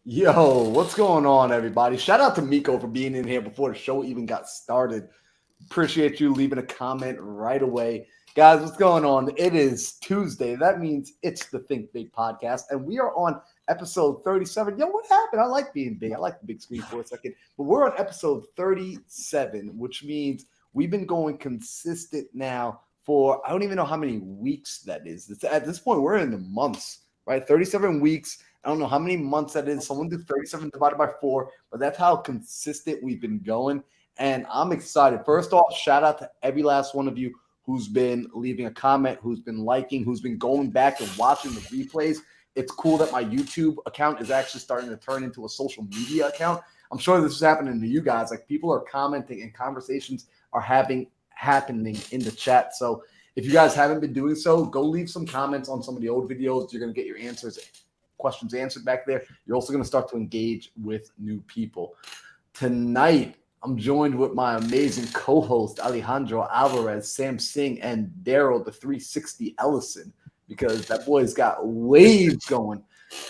Yo, what's going on, everybody? Shout out to Miko for being in here before the show even got started. Appreciate you leaving a comment right away. Guys, what's going on? It is Tuesday. That means it's the Think Big podcast, and we are on episode 37. Yo, what happened? I like being big. I like the big screen for a second. But we're on episode 37, which means we've been going consistent now for I don't even know how many weeks that is. At this point, we're in the months, right? 37 weeks. I don't know how many months that is. Someone do 37 divided by 4, but that's how consistent we've been going. And I'm excited. First off, shout out to every last one of you who's been leaving a comment, who's been liking, who's been going back and watching the replays. It's cool that my YouTube account is actually starting to turn into a social media account. I'm sure this is happening to you guys. Like, people are commenting and conversations are happening in the chat. So if you guys haven't been doing so, go leave some comments on some of the old videos. You're going to get your questions answered back there. You're also going to start to engage with new people. Tonight, I'm joined with my amazing co-host, Alejandro Alvarez, Sam Singh, and Daryl, the 360 Ellison, because that boy's got waves going.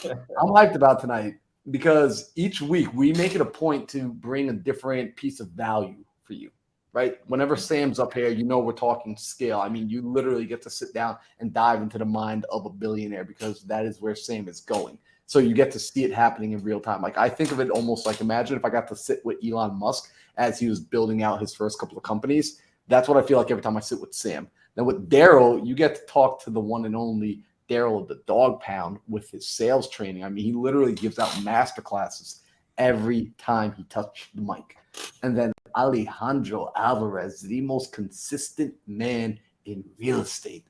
I'm hyped about tonight because each week we make it a point to bring a different piece of value for you. Right? Whenever Sam's up here, you know we're talking scale. I mean, you literally get to sit down and dive into the mind of a billionaire because that is where Sam is going. So you get to see it happening in real time. Like, I think of it almost like, imagine if I got to sit with Elon Musk as he was building out his first couple of companies. That's what I feel like every time I sit with Sam. Then with Daryl, you get to talk to the one and only Daryl of the Dog Pound with his sales training. I mean, he literally gives out masterclasses every time he touches the mic. And then Alejandro Alvarez, the most consistent man in real estate.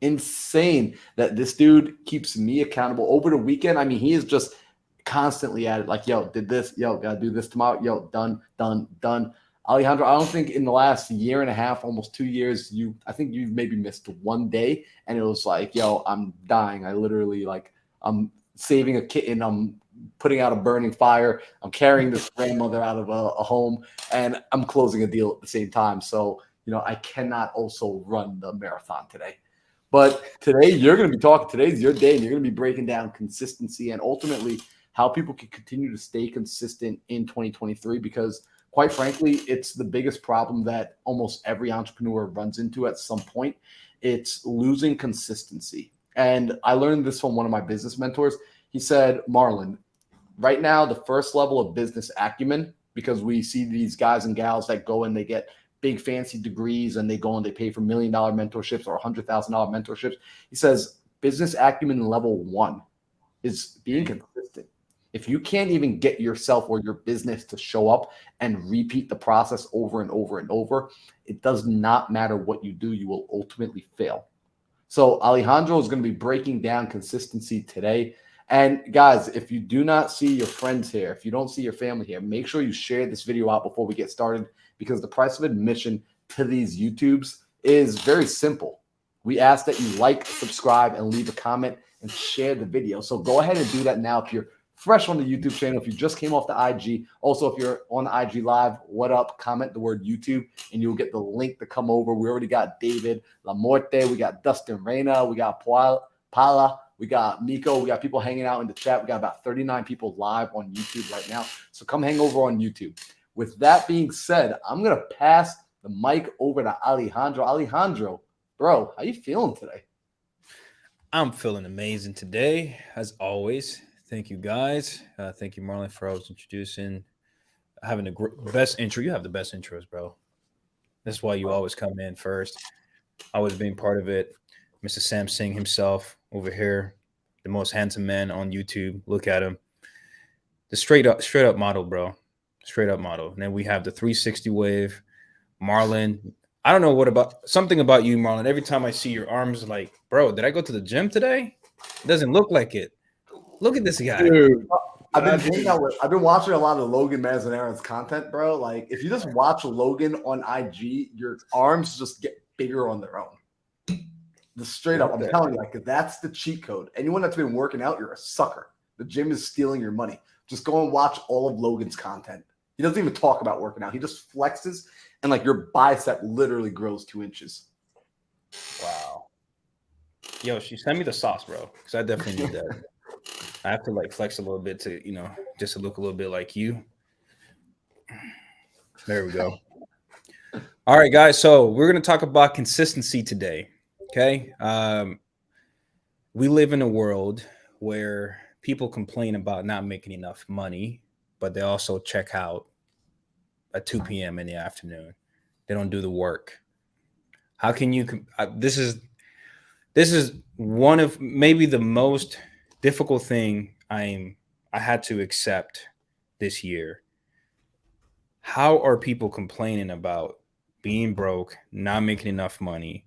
Insane that this dude keeps me accountable over the weekend. I mean, he is just constantly at it. Like, yo, did this, yo, gotta do this tomorrow, yo, done. Alejandro, I don't think in the last year and a half, almost 2 years, I think you've maybe missed one day, and it was like, yo, I'm dying. I literally, like, I'm saving a kitten, I'm putting out a burning fire, I'm carrying this grandmother out of a home, and I'm closing a deal at the same time. So, I cannot also run the marathon today. But today you're going to be talking, today's your day, and you're going to be breaking down consistency and ultimately how people can continue to stay consistent in 2023, because quite frankly, it's the biggest problem that almost every entrepreneur runs into at some point. It's losing consistency. And I learned this from one of my business mentors. He said, Marlon, right now, the first level of business acumen, because we see these guys and gals that go and they get big fancy degrees and they go and they pay for $1 million mentorships or $100,000 mentorships. He says business acumen level 1 is being consistent. If you can't even get yourself or your business to show up and repeat the process over and over and over, it does not matter what you do, you will ultimately fail. So Alejandro is going to be breaking down consistency today. And guys, if you do not see your friends here, if you don't see your family here, make sure you share this video out before we get started, because the price of admission to these YouTubes is very simple. We ask that you like, subscribe, and leave a comment and share the video. So go ahead and do that now if you're fresh on the YouTube channel, if you just came off the IG. Also, if you're on the IG Live, what up? Comment the word YouTube, and you'll get the link to come over. We already got David Lamorte. We got Dustin Reyna. We got Paula. We got Miko. We got people hanging out in the chat. We got about 39 people live on YouTube right now. So come hang over on YouTube. With that being said, I'm going to pass the mic over to Alejandro. Alejandro, bro, how you feeling today? I'm feeling amazing today, as always. Thank you, guys. Thank you, Marlon, for always introducing, having the best intro. You have the best intros, bro. That's why you always come in first. Always being part of it. Mr. Sam Singh himself over here, the most handsome man on YouTube. Look at him. The straight up model, bro. Straight up model. And then we have the 360 wave. Marlon. I don't know something about you, Marlon. Every time I see your arms, like, bro, did I go to the gym today? It doesn't look like it. Look at this guy. Dude, I've been watching a lot of Logan Mazanaren's content, bro. Like, if you just watch Logan on IG, your arms just get bigger on their own. Just straight up, I'm telling you, like, that's the cheat code. Anyone that's been working out, you're a sucker. The gym is stealing your money. Just go and watch all of Logan's content. He doesn't even talk about working out. He just flexes, and like your bicep literally grows 2 inches. Wow. Yo, she sent me the sauce, bro, because I definitely need that. I have to like flex a little bit to, just to look a little bit like you. There we go. All right, guys. So we're going to talk about consistency today. Okay. We live in a world where people complain about not making enough money, but they also check out at 2 p.m. in the afternoon. They don't do the work. How can you? This is one of maybe the most difficult thing I had to accept this year. How are people complaining about being broke, not making enough money,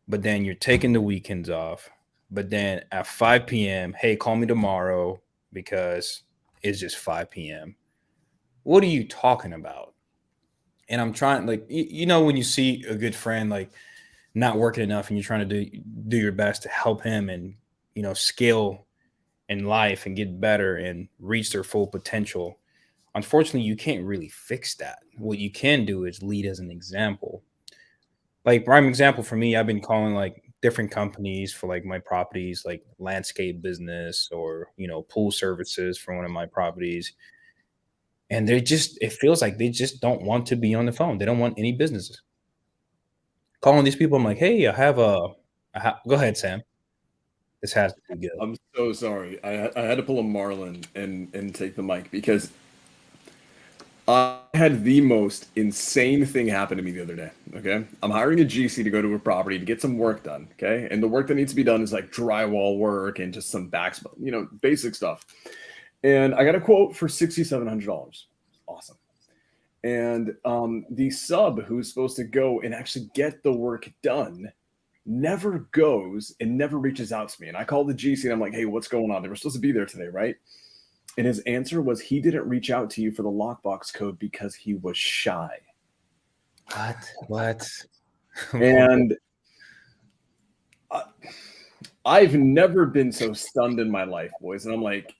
but then you're taking the weekends off, but then at 5 p.m., hey, call me tomorrow because it's just 5 p.m. What are you talking about? And I'm trying, like, when you see a good friend like not working enough and you're trying to do your best to help him and scale in life and get better and reach their full potential. Unfortunately, you can't really fix that. What you can do is lead as an example. Like, prime example for me, I've been calling like different companies for like my properties, like landscape business or pool services for one of my properties. And it feels like they just don't want to be on the phone. They don't want any businesses. Calling these people, I'm like, hey, go ahead, Sam. This has to be good. I'm so sorry. I had to pull a Marlin and take the mic because I had the most insane thing happen to me the other day. Okay. I'm hiring a GC to go to a property to get some work done. Okay. And the work that needs to be done is like drywall work and just some basic stuff. And I got a quote for $6,700. Awesome. And the sub who's supposed to go and actually get the work done never goes and never reaches out to me. And I called the GC and I'm like, hey, what's going on? They were supposed to be there today, right? And his answer was he didn't reach out to you for the lockbox code because he was shy. What? And I've never been so stunned in my life, boys. And I'm like,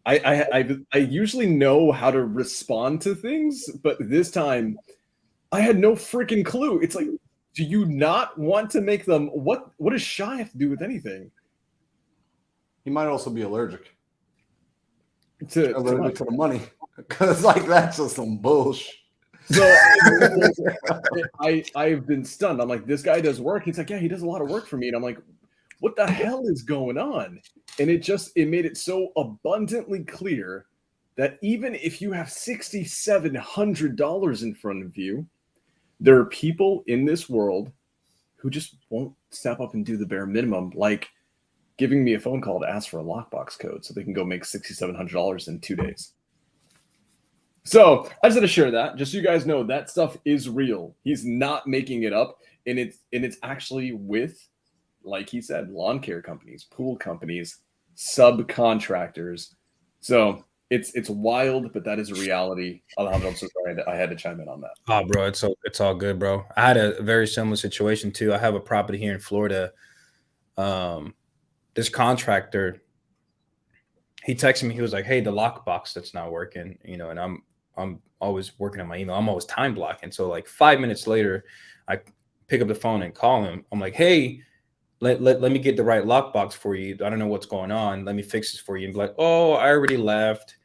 I usually know how to respond to things, but this time I had no freaking clue. It's like, do you not want to make them? What does shy have to do with anything? He might also be allergic to the money, because like that's just some bullshit. So I've been stunned. I'm like, this guy does work. He's like, yeah, he does a lot of work for me. And I'm like, what the hell is going on? And it made it so abundantly clear that even if you have $6,700 in front of you, there are people in this world who just won't step up and do the bare minimum, like giving me a phone call to ask for a lockbox code so they can go make $6,700 in 2 days. So I just had to share that, just so you guys know that stuff is real. He's not making it up, and it's actually with, like he said, lawn care companies, pool companies, subcontractors. So it's wild, but that is a reality. I'm so sorry that I had to chime in on that. Oh, bro, it's all good, bro. I had a very similar situation too. I have a property here in Florida. This contractor, he texted me. He was like, "Hey, the lockbox that's not working," and I'm always working on my email. I'm always time blocking. So like 5 minutes later, I pick up the phone and call him. I'm like, "Hey, let me get the right lockbox for you. I don't know what's going on. Let me fix this for you." And be like, "Oh, I already left."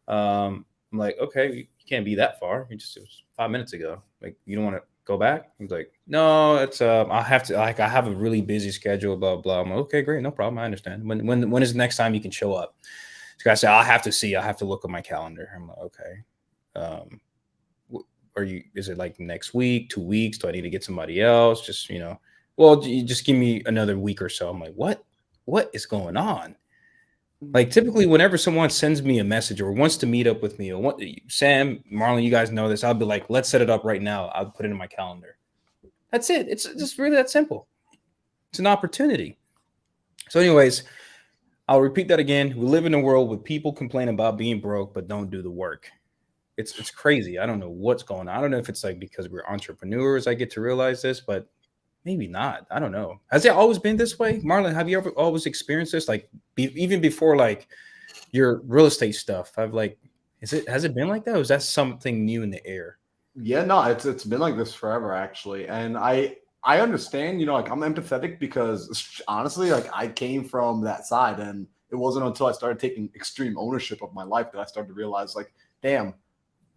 I'm like, "Okay, you can't be that far. It was 5 minutes ago. Like, you don't want to go back?" He's like, "No, it's I have to, like, I have a really busy schedule, blah blah." I'm like, "Okay, great, no problem. I understand. When is the next time you can show up?" This guy said, I have to look at my calendar." I'm like, "Okay. Is it like next week, 2 weeks? Do I need to get somebody else? Just, well, you just give me another week or so." I'm like, what is going on? Like, typically whenever someone sends me a message or wants to meet up with me, or Sam, Marlon, you guys know this, I'll be like, "Let's set it up right now." I'll put it in my calendar. That's it. It's just really that simple. It's an opportunity. So anyways, I'll repeat that again. We live in a world where people complain about being broke but don't do the work. It's crazy. I don't know what's going on. I don't know if it's like because we're entrepreneurs, I get to realize this, but maybe not. I don't know. Has it always been this way, Marlon? Have you ever always experienced this? Like even before like your real estate stuff, I've like, has it been like that? Or is that something new in the air? Yeah, no, it's been like this forever actually, and I understand. You know, like I'm empathetic because honestly, like I came from that side, and it wasn't until I started taking extreme ownership of my life that I started to realize, like, damn,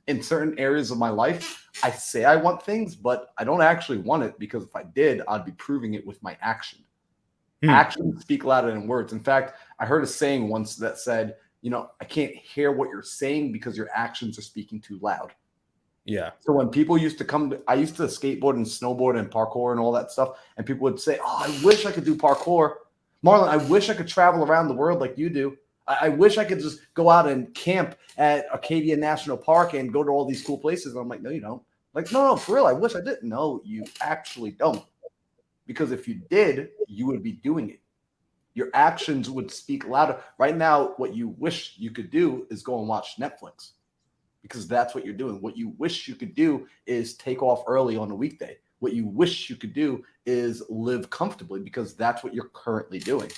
in certain areas of my life, I say I want things, but I don't actually want it because if I did, I'd be proving it with my action. Actions speak louder than words. In fact, I heard a saying once that said, you know, I can't hear what you're saying because your actions are speaking too loud. Yeah. So when people used to come to, I used to skateboard and snowboard and parkour and all that stuff, and people would say, "Oh, I wish I could do parkour, Marlon. I wish I could travel around the world like you do. I wish I could just go out and camp at Acadia National Park and go to all these cool places." And I'm like, "No, you don't. Like, no, for real. I wish I did. No, you actually don't. Because if you did, you would be doing it. Your actions would speak louder. Right now, what you wish you could do is go and watch Netflix because that's what you're doing. What you wish you could do is take off early on a weekday. What you wish you could do is live comfortably because that's what you're currently doing.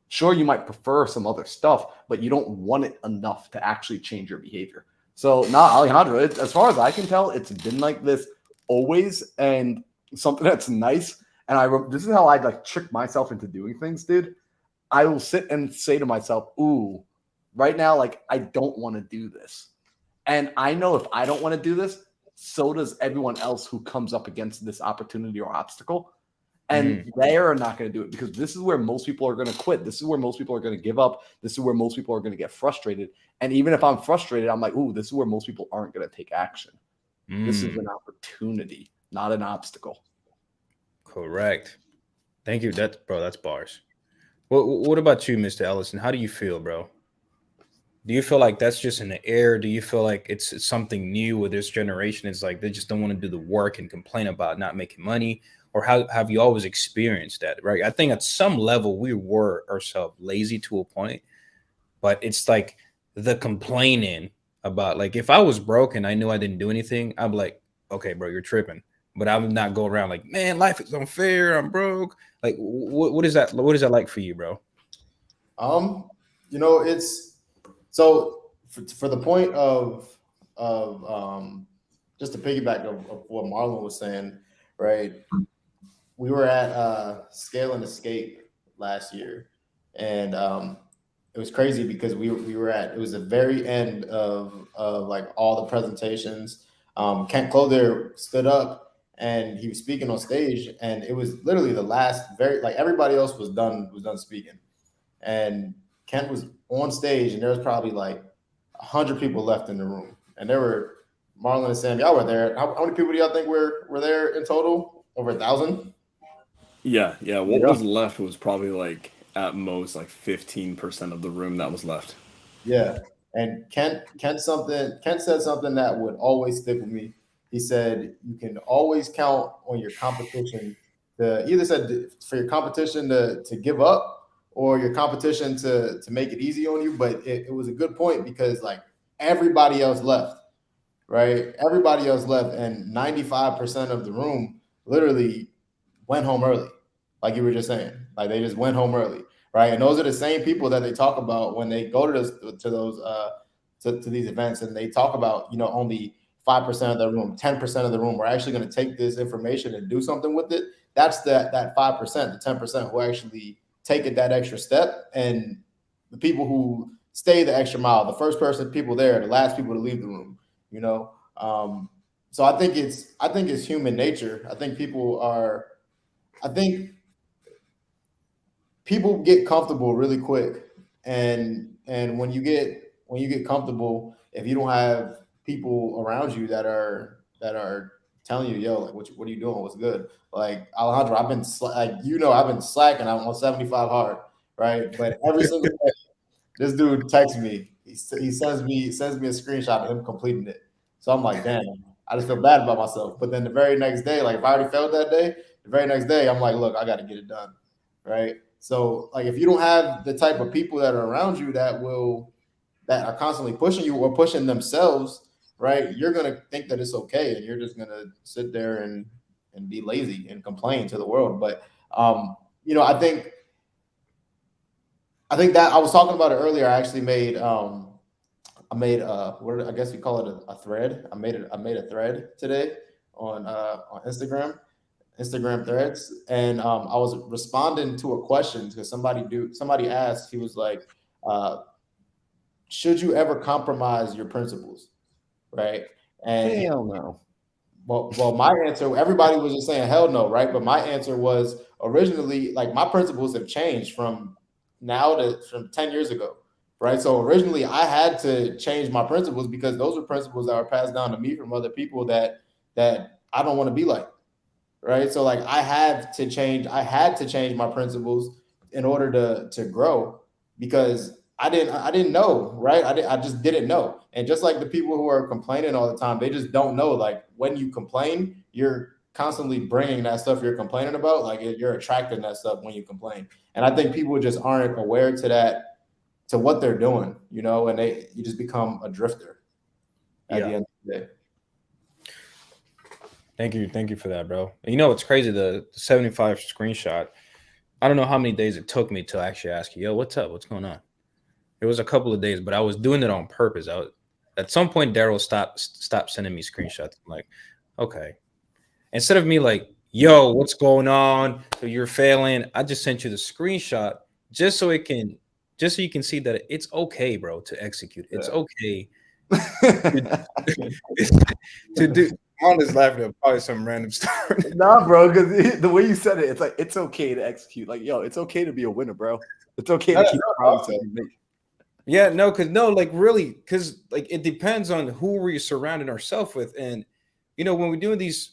Sure, you might prefer some other stuff, but you don't want it enough to actually change your behavior. So, now, Alejandro, as far as I can tell, it's been like this always, and something that's nice. And this is how I like trick myself into doing things, dude. I will sit and say to myself, "Ooh, right now, like I don't want to do this." And I know if I don't want to do this, so does everyone else who comes up against this opportunity or obstacle. And they are not going to do it because this is where most people are going to quit. This is where most people are going to give up. This is where most people are going to get frustrated. And even if I'm frustrated, I'm like, ooh, this is where most people aren't going to take action. This is an opportunity, not an obstacle. Correct. Thank you. That's bars. What about you, Mr. Ellison? How do you feel, bro? Do you feel like that's just in the air? Do you feel like it's something new with this generation? It's like they just don't want to do the work and complain about not making money? Or how have you always experienced that, right? I think at some level we were ourselves lazy to a point, but it's like the complaining about like if I was broke and I knew I didn't do anything, I'm like, okay, bro, you're tripping. But I would not go around like, man, life is unfair. I'm broke. Like, what is that? What is that like for you, bro? You know, it's so for the point of just to piggyback of what Marlon was saying, right? We were at Scale and Escape last year, and it was crazy because we were at it was the very end of like all the presentations. Kent Clothier stood up and he was speaking on stage, and it was literally the last very like everybody else was done speaking, and Kent was on stage, and there was probably like 100 people left in the room, and there were Marlon and Sam. Y'all were there. How many people do y'all think were there in total? Over 1,000. Yeah. What was left was probably like at most like 15% of the room that was left. Yeah. And Kent said something that would always stick with me. He said you can always count on your competition to either said for your competition to give up or your competition to make it easy on you. But it was a good point because like everybody else left, right? Everybody else left, and 95% of the room literally went home early, like you were just saying. Like they just went home early, right? And those are the same people that they talk about when they go to these events, and they talk about only 5% of the room, 10% of the room are actually going to take this information and do something with it. That's that 5%, the 10% who actually take it that extra step, and the people who stay the extra mile, the first person people there, the last people to leave the room. You know, so I think it's human nature. I think people get comfortable really quick, and when you get comfortable, if you don't have people around you that are telling you, yo, like what are you doing, what's good, like Alejandro, I've been I've been slacking, I'm on 75 hard, right? But every single day this dude texts me, he sends me a screenshot of him completing it. So I'm like, damn, I just feel bad about myself. But then the very next day, like if I already failed that day, the very next day I'm like, look, I got to get it done, right? So like if you don't have the type of people that are around you that are constantly pushing you or pushing themselves, right? You're gonna think that it's okay, and you're just gonna sit there and be lazy and complain to the world. But I think that I was talking about it earlier. I actually made I guess you call it a thread. I made a thread today on Instagram threads, and I was responding to a question because somebody asked. He was like, should you ever compromise your principles, right? And Hell no. well, my answer, everybody was just saying hell no, right? But my answer was originally, like, my principles have changed from 10 years ago, right? So originally I had to change my principles because those were principles that were passed down to me from other people that I don't want to be like, right? So like I had to change my principles in order to grow because I didn't know, right? I just didn't know. And just like the people who are complaining all the time, they just don't know. Like when you complain, you're constantly bringing that stuff you're complaining about. Like you're attracting that stuff when you complain. And I think people just aren't aware to what they're doing, and you just become a drifter at the end of the day. Thank you for that, bro. And what's crazy? The 75 screenshot. I don't know how many days it took me to actually ask you, yo, what's up? What's going on? It was a couple of days, but I was doing it on purpose. At some point, Daryl stopped sending me screenshots. I'm like, okay. Instead of me like, yo, what's going on? You're failing. I just sent you the screenshot just so you can see that it's okay, bro, to execute. It's okay to do. I'm just laughing at probably some random story. Nah, bro, because the way you said it, it's like it's okay to execute. Like, yo, it's okay to be a winner, bro. It's okay to keep promises you make. Yeah, like really, because like it depends on who we're surrounding ourselves with, and when we're doing these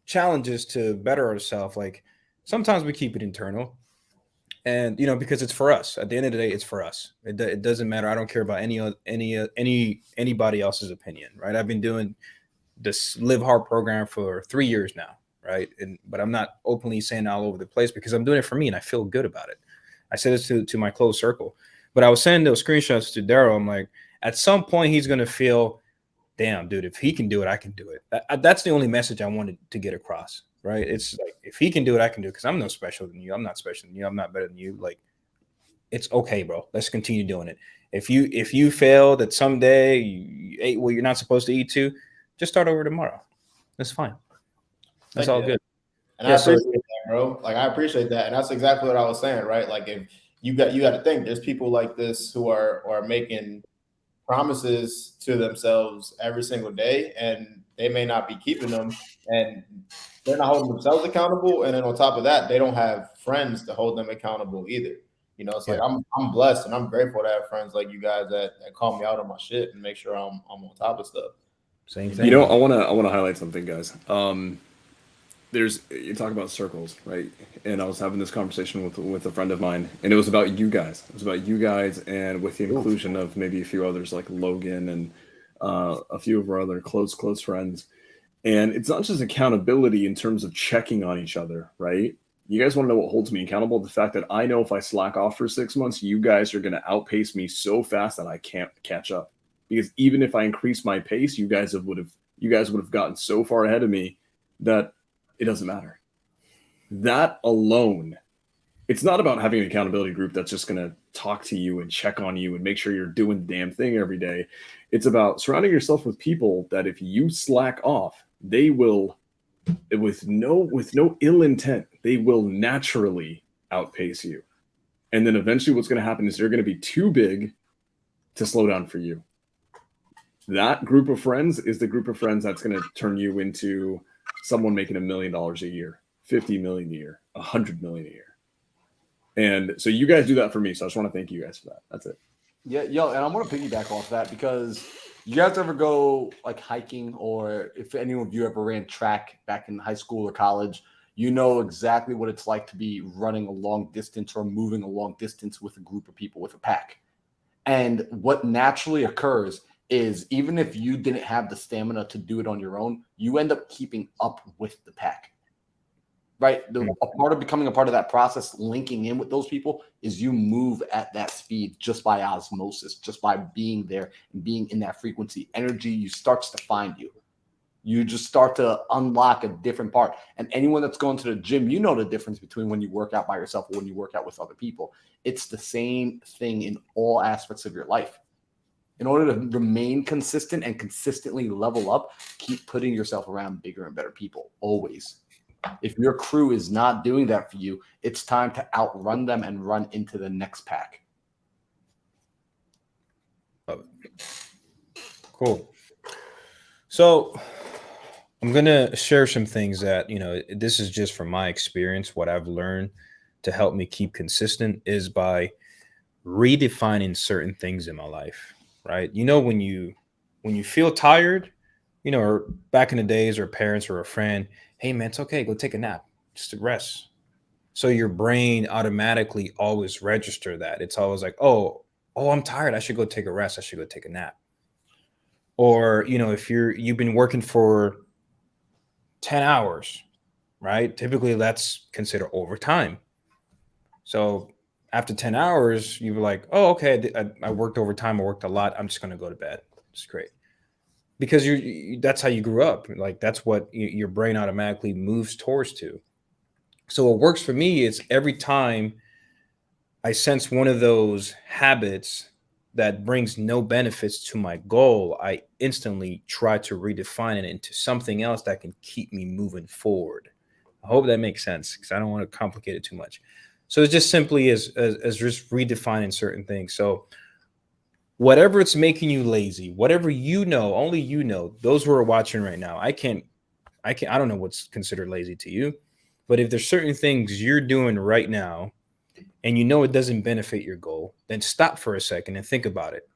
challenges to better ourselves, like sometimes we keep it internal, and because it's for us. At the end of the day, it's for us. It doesn't matter. I don't care about anybody else's opinion, right? I've been doing this Live Hard program for 3 years now, right? But I'm not openly saying all over the place because I'm doing it for me and I feel good about it. I said this to my close circle, but I was sending those screenshots to Daryl. I'm like, at some point he's gonna feel, damn, dude, if he can do it, I can do it. That's the only message I wanted to get across, right? It's like, if he can do it, I can do it, because I'm no special than you. I'm not special than you. I'm not better than you. Like, it's okay, bro. Let's continue doing it. If you fail that someday you ate what you're not supposed to eat to, just start over tomorrow. That's fine. That's all good. And I appreciate that, bro. Like, I appreciate that. And that's exactly what I was saying, right? Like, if you got to think there's people like this who are making promises to themselves every single day, and they may not be keeping them, and they're not holding themselves accountable. And then on top of that, they don't have friends to hold them accountable either. It's like I'm blessed and I'm grateful to have friends like you guys that call me out on my shit and make sure I'm on top of stuff. Same thing. I want to highlight something, guys. You talk about circles, right? And I was having this conversation with a friend of mine, and it was about you guys. It was about you guys, and with the inclusion of maybe a few others like Logan and a few of our other close friends. And it's not just accountability in terms of checking on each other, right? You guys want to know what holds me accountable? The fact that I know if I slack off for 6 months, you guys are going to outpace me so fast that I can't catch up. Because even if I increase my pace, you guys would have gotten so far ahead of me that it doesn't matter. That alone, it's not about having an accountability group that's just going to talk to you and check on you and make sure you're doing the damn thing every day. It's about surrounding yourself with people that if you slack off, they will, with no ill intent, they will naturally outpace you. And then eventually what's going to happen is they're going to be too big to slow down for you. That group of friends is the group of friends that's going to turn you into someone making $1 million a year, 50 million a year, 100 million a year. And so you guys do that for me. So I just want to thank you guys for that. That's it. Yeah, yo, and I'm gonna piggyback off that because you guys ever go like hiking, or if any of you ever ran track back in high school or college, you know exactly what it's like to be running a long distance or moving a long distance with a group of people, with a pack. And what naturally occurs is, even if you didn't have the stamina to do it on your own, you end up keeping up with the pack. right? A part of becoming a part of that process, linking in with those people, is you move at that speed just by osmosis, just by being there and being in that frequency. Energy starts to find you. You just start to unlock a different part. And anyone that's going to the gym, you know the difference between when you work out by yourself or when you work out with other people. It's the same thing in all aspects of your life. In order to remain consistent and consistently level up, keep putting yourself around bigger and better people, always. If your crew is not doing that for you, it's time to outrun them and run into the next pack. Cool. So I'm going to share some things that, this is just from my experience. What I've learned to help me keep consistent is by redefining certain things in my life, right? When you feel tired, or back in the days, or parents or a friend, hey man, it's okay, go take a nap, just to rest. So your brain automatically always register that. It's always like, oh, I'm tired, I should go take a rest, I should go take a nap. Or, if you've been working for 10 hours, right? Typically that's considered overtime. So after 10 hours, you were like, oh, okay, I worked overtime, I worked a lot, I'm just going to go to bed. It's great. Because that's how you grew up. Like, that's what your brain automatically moves towards to. So what works for me is every time I sense one of those habits that brings no benefits to my goal, I instantly try to redefine it into something else that can keep me moving forward. I hope that makes sense, because I don't want to complicate it too much. So it's just simply as just redefining certain things. So whatever it's making you lazy, whatever only those who are watching right now, I don't know what's considered lazy to you, but if there's certain things you're doing right now and it doesn't benefit your goal, then stop for a second and think about it.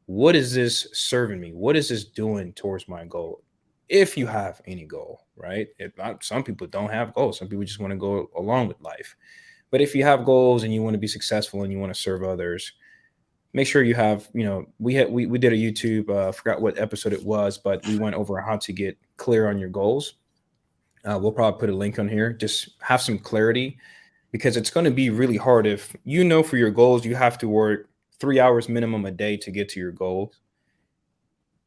What is this serving me? What is this doing towards my goal? If you have any goal, right? Some people don't have goals. Some people just want to go along with life. But if you have goals and you want to be successful and you want to serve others, make sure you have, we did a YouTube, I forgot what episode it was, but we went over how to get clear on your goals. We'll probably put a link on here. Just have some clarity, because it's going to be really hard if for your goals, you have to work 3 hours minimum a day to get to your goals.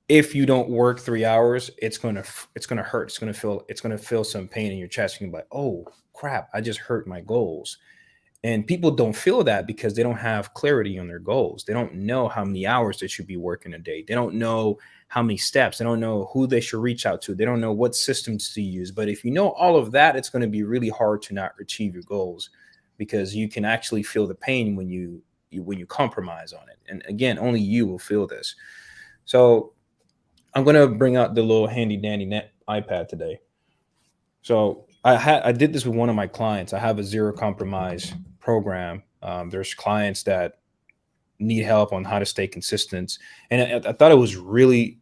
If you don't work 3 hours, it's going to hurt. It's going to feel some pain in your chest. You're like, oh crap, I just hurt my goals. And people don't feel that because they don't have clarity on their goals. They don't know how many hours they should be working a day. They don't know how many steps. They don't know who they should reach out to. They don't know what systems to use. But if you know all of that, it's going to be really hard to not achieve your goals, because you can actually feel the pain when you compromise on it. And again, only you will feel this. So I'm going to bring out the little handy dandy iPad today. So I did this with one of my clients. I have a zero compromise program. There's clients that need help on how to stay consistent. And I thought it was a really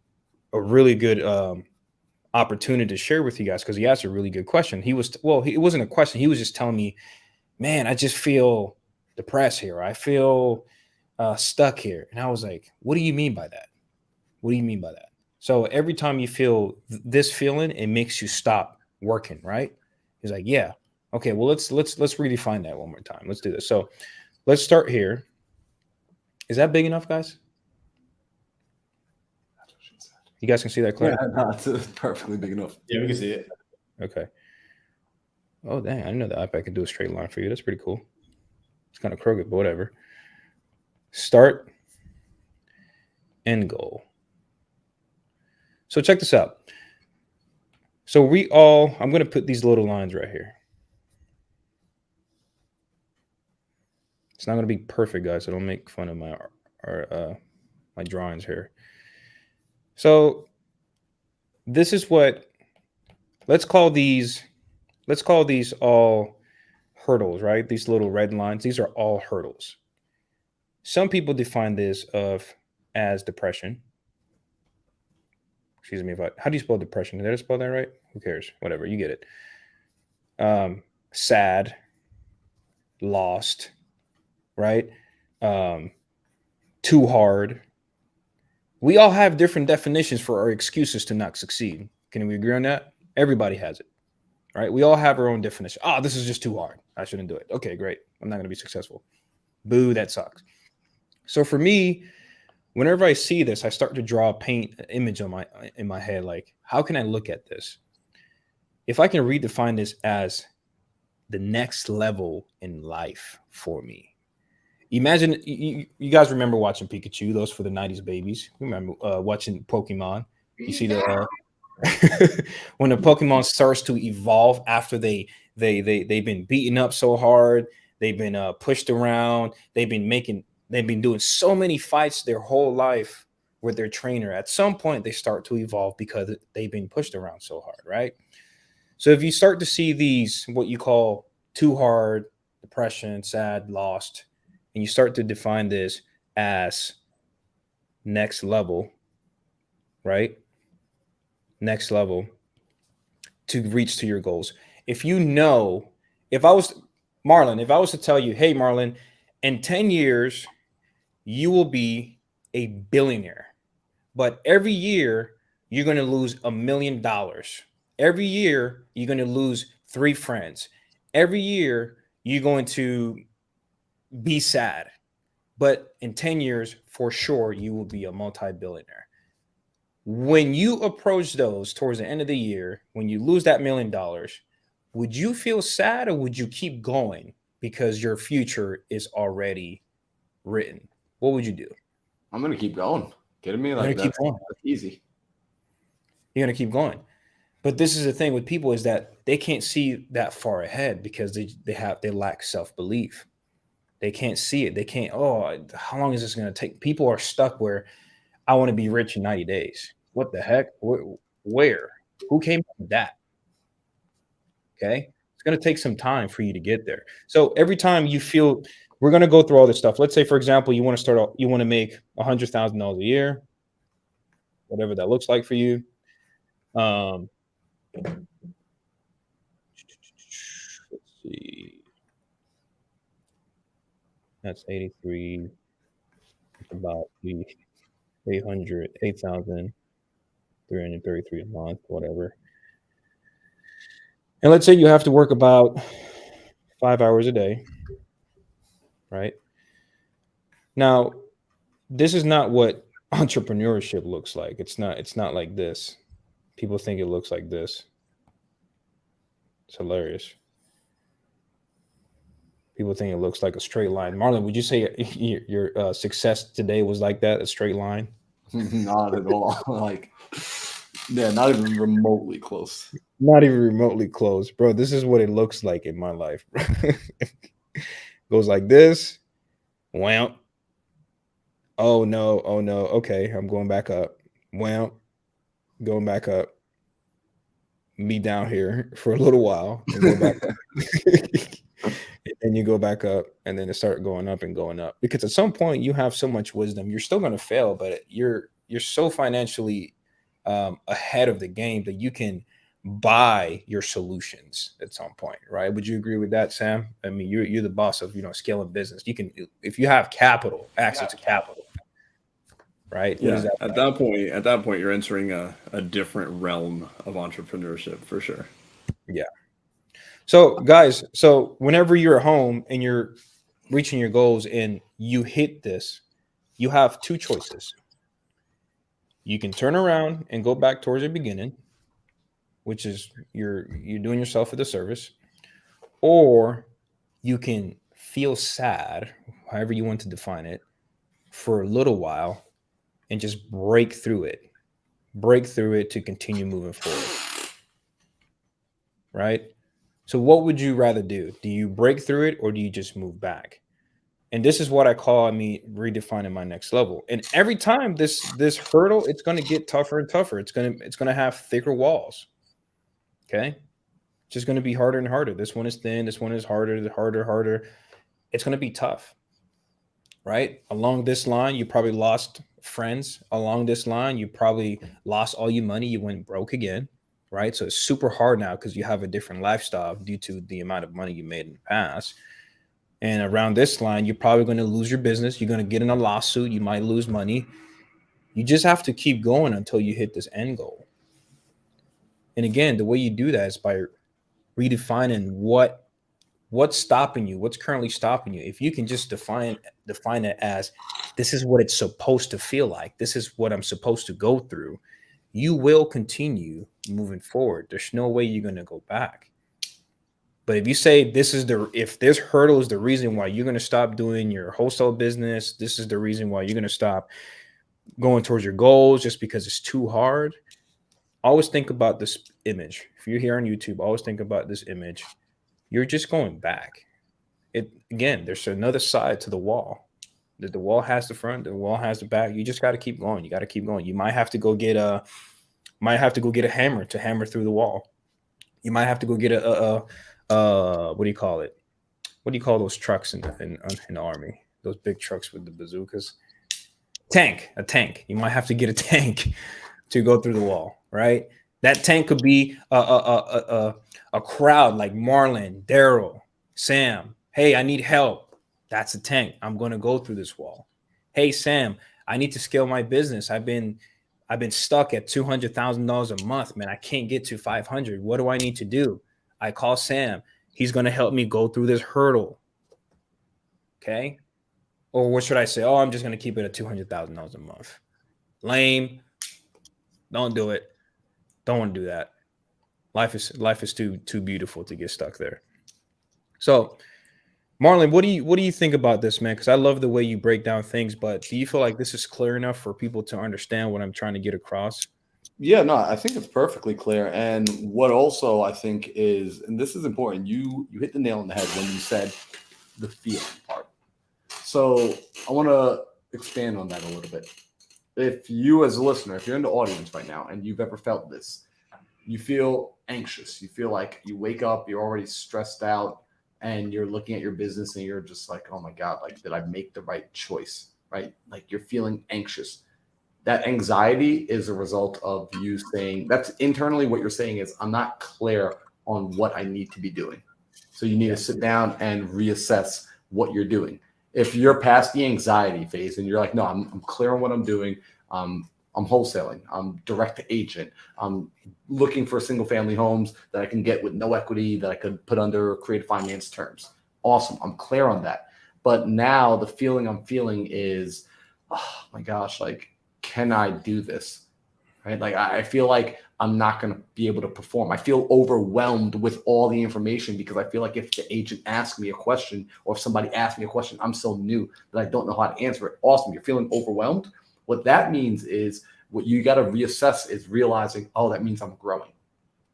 good opportunity to share with you guys, because he asked a really good question. It wasn't a question. He was just telling me, man, I just feel depressed here. I feel stuck here. And I was like, what do you mean by that? What do you mean by that? So every time you feel this feeling, it makes you stop working, right? He's like, yeah. Okay, well, let's redefine that one more time. Let's do this. So let's start here. Is that big enough, guys? You guys can see that clearly? Yeah, no, it's perfectly big enough. Yeah, we can see it. Okay. Oh, dang. I didn't know the iPad could do a straight line for you. That's pretty cool. It's kind of crooked, but whatever. Start, end goal. So check this out. So I'm going to put these little lines right here. It's not going to be perfect, guys, so don't make fun of my drawings here. So this is let's call these all hurdles, right? These little red lines, these are all hurdles. Some people define this as depression. Excuse me, how do you spell depression? Did I spell that right? Who cares? Whatever, you get it. Sad, lost, right? Too hard. We all have different definitions for our excuses to not succeed. Can we agree on that? Everybody has it. right? We all have our own definition. Oh, this is just too hard. I shouldn't do it. Okay, great. I'm not going to be successful. Boo, that sucks. So for me, whenever I see this, I start to draw paint an image in my head. Like, how can I look at this? If I can redefine this as the next level in life for me. Imagine you guys remember watching Pikachu, those for the 90s babies. Remember watching Pokemon. You see the when the Pokemon starts to evolve after they've been beaten up so hard, they've been pushed around, they've been doing so many fights their whole life with their trainer. At some point, they start to evolve because they've been pushed around so hard, right? So if you start to see these, what you call too hard, depression, sad, lost, and you start to define this as next level, right? Next level to reach to your goals. If I was to tell you, hey, Marlon, in 10 years, you will be a billionaire, but every year you're going to lose $1 million. Every year you're going to lose 3 friends. Every year you're going to be sad, but in 10 years, for sure, you will be a multi-billionaire. When you approach those towards the end of the year, when you lose that $1 million, would you feel sad or would you keep going because your future is already written? What would you do? I'm gonna keep going. Kidding me? Like that's easy. You're gonna keep going. But this is the thing with people is that they can't see that far ahead because they lack self-belief. They can't see it. They can't, how long is this going to take? People are stuck where I want to be rich in 90 days. What the heck? Where? Who came up with that? Okay. It's going to take some time for you to get there. So every time you feel, we're going to go through all this stuff. Let's say, for example, you want to make $100,000 a year, whatever that looks like for you. Let's see. That's 83. It's about 8,333 a month, whatever. And let's say you have to work about 5 hours a day, right? Now, this is not what entrepreneurship looks like. It's not like this. People think it looks like this. It's hilarious. People think it looks like a straight line. Marlon, would you say your success today was like that, a straight line? Not at all. Like, yeah, not even remotely close. Not even remotely close, bro. This is what it looks like in my life. Goes like this. Wow. Oh no. Okay, I'm going back up. Wow. Going back up. Me down here for a little while and go back up. And you go back up and then it start going up and going up. Because at some point you have so much wisdom. You're still going to fail, but you're so financially ahead of the game that you can buy your solutions at some point, right? Would you agree with that, Sam? I mean, you're the boss of scaling business. You can, if you have capital, access to capital, right? Yeah. At that point, you're entering a different realm of entrepreneurship for sure. Yeah. So guys, whenever you're at home and you're reaching your goals and you hit this, you have 2 choices. You can turn around and go back towards the beginning, which is you're doing yourself a disservice, or you can feel sad, however you want to define it, for a little while and just break through it to continue moving forward. Right? So what would you rather do? Do you break through it or do you just move back? And this is what I call redefining my next level. And every time this hurdle, it's going to get tougher and tougher. It's going to have thicker walls. Okay? It's just going to be harder and harder. This one is thin, this one is harder. It's going to be tough. Right? Along this line, you probably lost friends. Along this line, you probably lost all your money. You went broke again. Right? So it's super hard now because you have a different lifestyle due to the amount of money you made in the past. And around this line, you're probably going to lose your business. You're going to get in a lawsuit. You might lose money. You just have to keep going until you hit this end goal. And again, the way you do that is by redefining what's stopping you, what's currently stopping you. If you can just define it as this is what it's supposed to feel like, this is what I'm supposed to go through, you will continue moving forward. There's no way you're going to go back. But if you say if this hurdle is the reason why you're going to stop doing your wholesale business, this is the reason why you're going to stop going towards your goals just because it's too hard, always think about this image. If you're here on YouTube, always think about this image. You're just going back. Again, there's another side to the wall. That the wall has the front, the wall has the back. You just got to keep going. You got to keep going. You might have to go get a hammer to hammer through the wall. You might have to go get what do you call it? What do you call those trucks in the army? Those big trucks with the bazookas? A tank. You might have to get a tank to go through the wall, right? That tank could be a crowd like Marlon, Daryl, Sam. Hey, I need help. That's a tank. I'm going to go through this wall. Hey, Sam, I need to scale my business. I've been stuck at $200,000 a month, man. I can't get to 500. What do I need to do? I call Sam. He's going to help me go through this hurdle. Okay. Or what should I say? Oh, I'm just going to keep it at $200,000 a month. Lame. Don't do it. Don't want to do that. Life is too beautiful to get stuck there. So, Marlon, what do you think about this, man? Because I love the way you break down things, but do you feel like this is clear enough for people to understand what I'm trying to get across? Yeah, no, I think it's perfectly clear. And what also I think is, and this is important, you hit the nail on the head when you said the feeling part. So I want to expand on that a little bit. If you as a listener, if you're in the audience right now and you've ever felt this, you feel anxious, you feel like you wake up, you're already stressed out, and you're looking at your business and you're just like, oh my God, like, did I make the right choice? Right? Like you're feeling anxious. That anxiety is a result of you saying, that's internally what you're saying is, I'm not clear on what I need to be doing. So you need to sit down and reassess what you're doing. If you're past the anxiety phase and you're like, no, I'm clear on what I'm doing. I'm wholesaling. I'm direct to agent. I'm looking for single family homes that I can get with no equity that I could put under creative finance terms. Awesome. I'm clear on that. But now the feeling I'm feeling is, oh my gosh, like, can I do this? Right? Like I feel like I'm not going to be able to perform. I feel overwhelmed with all the information because I feel like if the agent asks me a question or if somebody asks me a question, I'm so new that I don't know how to answer it. Awesome. You're feeling overwhelmed. What that means is what you got to reassess is realizing, oh, that means I'm growing.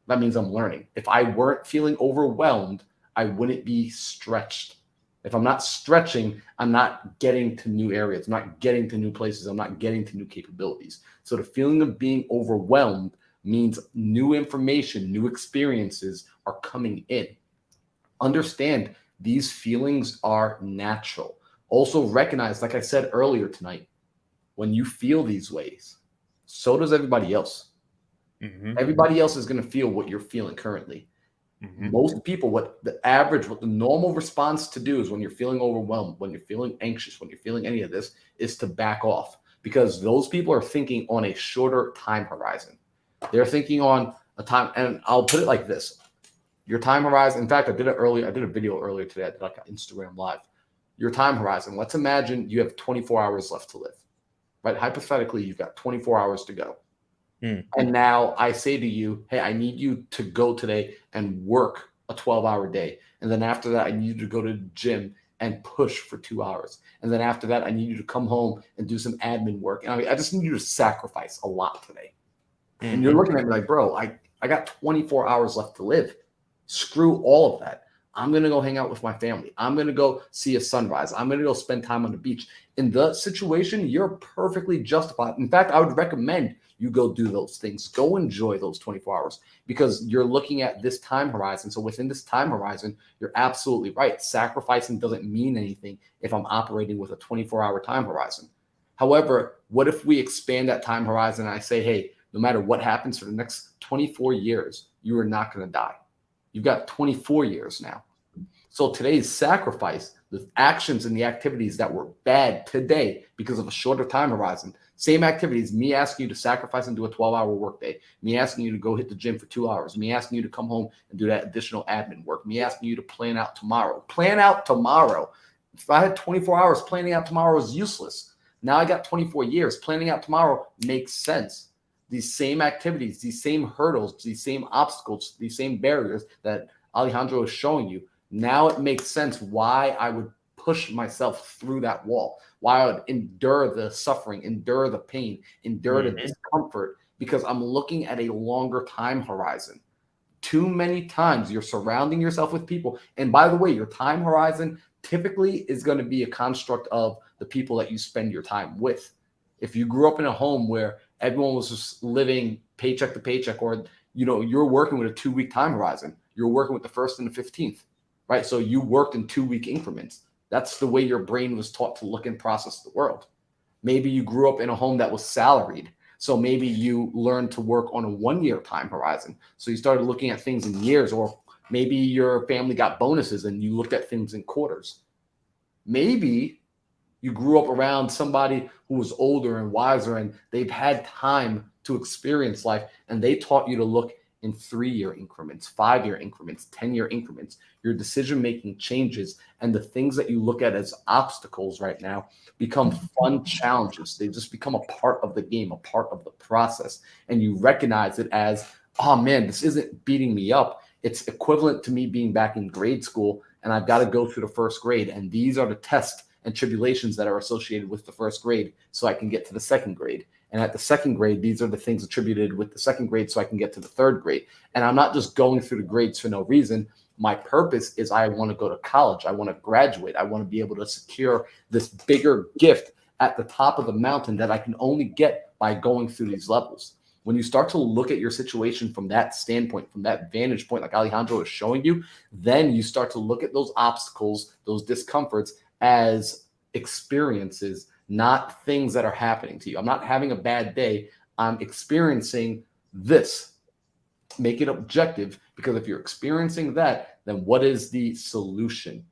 That means I'm learning. If I weren't feeling overwhelmed, I wouldn't be stretched. If I'm not stretching, I'm not getting to new areas. I'm not getting to new places. I'm not getting to new capabilities. So the feeling of being overwhelmed means new information, new experiences are coming in. Understand these feelings are natural. Also recognize, like I said earlier tonight, when you feel these ways, so does everybody else. Mm-hmm. Everybody else is going to feel what you're feeling currently. Mm-hmm. Most people, what the normal response to do is when you're feeling overwhelmed, when you're feeling anxious, when you're feeling any of this, is to back off because those people are thinking on a shorter time horizon. They're thinking on a time, and I'll put it like this. Your time horizon, in fact, I did a video earlier today. I did like an Instagram live. Your time horizon, let's imagine you have 24 hours left to live, right? Hypothetically, you've got 24 hours to go. And now I say to you, hey, I need you to go today and work a 12-hour day. And then after that, I need you to go to the gym and push for 2 hours. And then after that, I need you to come home and do some admin work. And I just need you to sacrifice a lot today. Mm-hmm. And you're looking at me like, bro, I got 24 hours left to live. Screw all of that. I'm going to go hang out with my family. I'm going to go see a sunrise. I'm going to go spend time on the beach. In the situation, you're perfectly justified. In fact, I would recommend you go do those things. Go enjoy those 24 hours because you're looking at this time horizon. So within this time horizon, you're absolutely right. Sacrificing doesn't mean anything if I'm operating with a 24-hour time horizon. However, what if we expand that time horizon and I say, hey, no matter what happens for the next 24 years, you are not going to die. You've got 24 years now. So today's sacrifice, the actions and the activities that were bad today because of a shorter time horizon, Same activities, me asking you to sacrifice and do a 12-hour workday, me asking you to go hit the gym for 2 hours, me asking you to come home and do that additional admin work, me asking you to plan out tomorrow. Plan out tomorrow. If I had 24 hours, planning out tomorrow is useless. Now I got 24 years. Planning out tomorrow makes sense. These same activities, these same hurdles, these same obstacles, these same barriers that Alejandro is showing you, now it makes sense why I would push myself through that wall, why I would endure the suffering, endure the pain, endure the discomfort, because I'm looking at a longer time horizon. Too many times you're surrounding yourself with people. And by the way, your time horizon typically is going to be a construct of the people that you spend your time with. If you grew up in a home where everyone was just living paycheck to paycheck, or you're working with a 2-week time horizon, you're working with the 1st and the 15th, right? So you worked in 2-week increments. That's the way your brain was taught to look and process the world. Maybe you grew up in a home that was salaried. So maybe you learned to work on a 1-year time horizon. So you started looking at things in years, or maybe your family got bonuses and you looked at things in quarters. Maybe you grew up around somebody who was older and wiser, and they've had time to experience life, and they taught you to look in 3-year increments, 5-year increments, 10-year increments. Your decision-making changes, and the things that you look at as obstacles right now become fun challenges. They just become a part of the game, a part of the process. And you recognize it as, oh man, this isn't beating me up. It's equivalent to me being back in grade school, and I've got to go through the 1st grade. And these are the tests and tribulations that are associated with the 1st grade so I can get to the 2nd grade. And at the 2nd grade, these are the things attributed with the 2nd grade so I can get to the 3rd grade. And I'm not just going through the grades for no reason. My purpose is I want to go to college. I want to graduate. I want to be able to secure this bigger gift at the top of the mountain that I can only get by going through these levels. When you start to look at your situation from that standpoint, from that vantage point, like Alejandro is showing you, then you start to look at those obstacles, those discomforts as experiences, not things that are happening to you. I'm not having a bad day. I'm experiencing this. Make it objective, because if you're experiencing that, then what is the solution?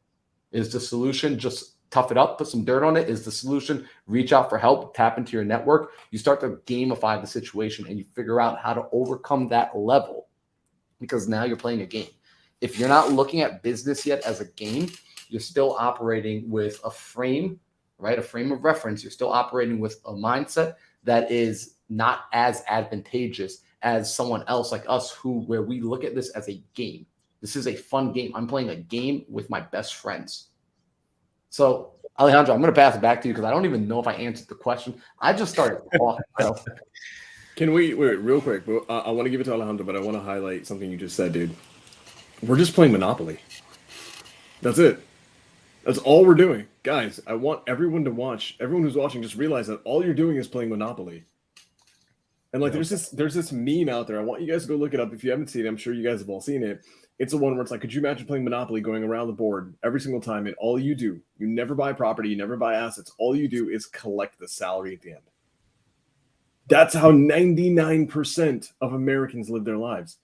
Is the solution just tough it up, put some dirt on it? Is the solution reach out for help, tap into your network? You start to gamify the situation and you figure out how to overcome that level, because now you're playing a game. If you're not looking at business yet as a game, you're still operating with a frame, right? A frame of reference. You're still operating with a mindset that is not as advantageous as someone else like us, where we look at this as a game. This is a fun game. I'm playing a game with my best friends. So, Alejandro, I'm going to pass it back to you because I don't even know if I answered the question. I just started talking. So. Can we wait real quick? I want to give it to Alejandro, but I want to highlight something you just said, dude. We're just playing Monopoly. That's it. That's all we're doing. Guys, I want everyone to watch. Everyone who's watching, just realize that all you're doing is playing Monopoly. And like, there's this meme out there. I want you guys to go look it up. If you haven't seen it, I'm sure you guys have all seen it. It's the one where it's like, could you imagine playing Monopoly, going around the board every single time, and all you do, you never buy property, you never buy assets. All you do is collect the salary at the end. That's how 99% of Americans live their lives.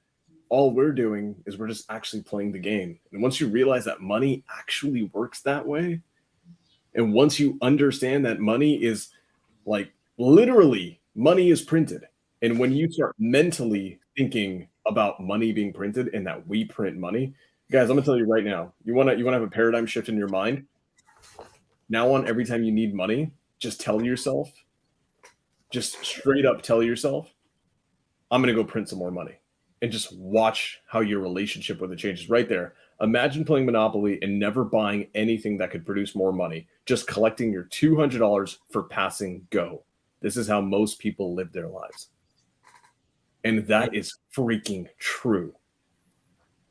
All we're doing is we're just actually playing the game. And once you realize that money actually works that way, and once you understand that money is like literally money is printed, and when you start mentally thinking about money being printed and that we print money, guys, I'm gonna tell you right now, you wanna have a paradigm shift in your mind. Now on, every time you need money, just tell yourself, just straight up tell yourself, I'm gonna go print some more money. And just watch how your relationship with it changes right there. Imagine playing Monopoly and never buying anything that could produce more money, just collecting your $200 for passing go. This is how most people live their lives. And that is freaking true.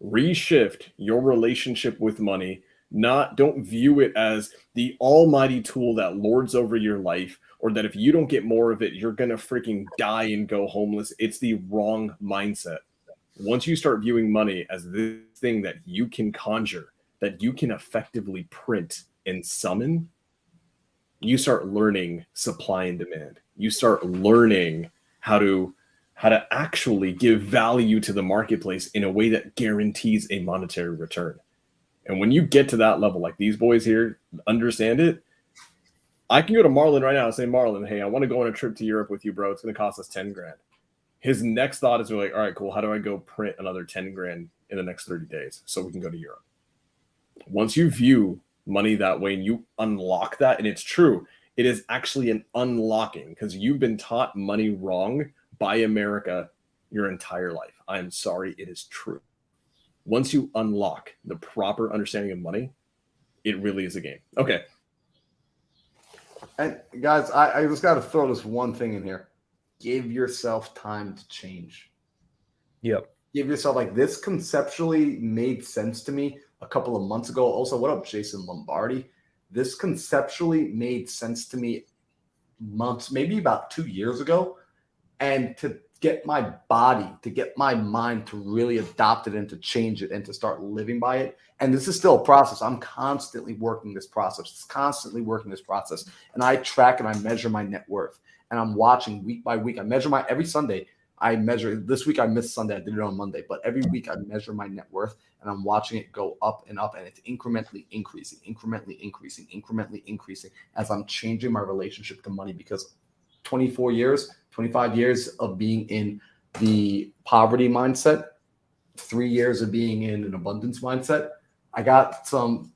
Reshift your relationship with money. Don't view it as the almighty tool that lords over your life, or that if you don't get more of it, you're going to freaking die and go homeless. It's the wrong mindset. Once you start viewing money as this thing that you can conjure, that you can effectively print and summon, you start learning supply and demand. You start learning how to actually give value to the marketplace in a way that guarantees a monetary return. And when you get to that level, like these boys here understand it, I can go to Marlon right now and say, Marlon, hey, I want to go on a trip to Europe with you, bro. It's going to cost us 10 grand. His next thought is like, all right, cool. How do I go print another 10 grand in the next 30 days so we can go to Europe? Once you view money that way and you unlock that, and it's true, it is actually an unlocking because you've been taught money wrong by America your entire life. I am sorry, it is true. Once you unlock the proper understanding of money, it really is a game. Okay. And guys, I just got to throw this one thing in here. Give yourself time to change. Yep. Give yourself, like, this conceptually made sense to me a couple of months ago. Also, what up, Jason Lombardi? This conceptually made sense to me months, maybe about 2 years ago. And to get my body, to get my mind to really adopt it and to change it and to start living by it. And this is still a process. I'm constantly working this process. It's constantly working this process. And I track and I measure my net worth. And I'm watching week by week. I measure every Sunday. I measure, this week I missed Sunday. I did it on Monday. But every week I measure my net worth and I'm watching it go up and up. And it's incrementally increasing as I'm changing my relationship to money, because 24 years, 25 years of being in the poverty mindset, 3 years of being in an abundance mindset, I got some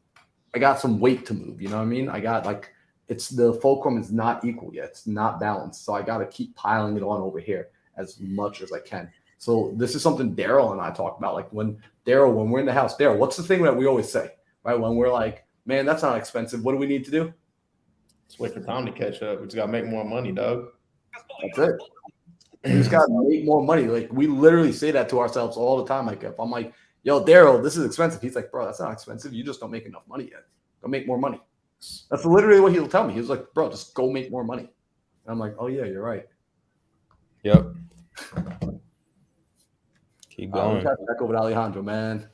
weight to move. You know what I mean? I got, like, it's, the fulcrum is not equal yet. It's not balanced. So I got to keep piling it on over here as much as I can. So this is something Daryl and I talk about. Like, when we're in the house, Daryl, what's the thing that we always say, right? When we're like, man, that's not expensive. What do we need to do? Just wait for time to catch up. We just got to make more money, dog. That's it. We just got to make more money. Like, we literally say that to ourselves all the time. Like, if I'm like, yo, Daryl, this is expensive. He's like, bro, that's not expensive. You just don't make enough money yet. Go make more money. That's literally what he'll tell me. He was like, bro, just go make more money. And I'm like, oh, yeah, you're right. Yep. Keep going. We got to back over to Alejandro, man.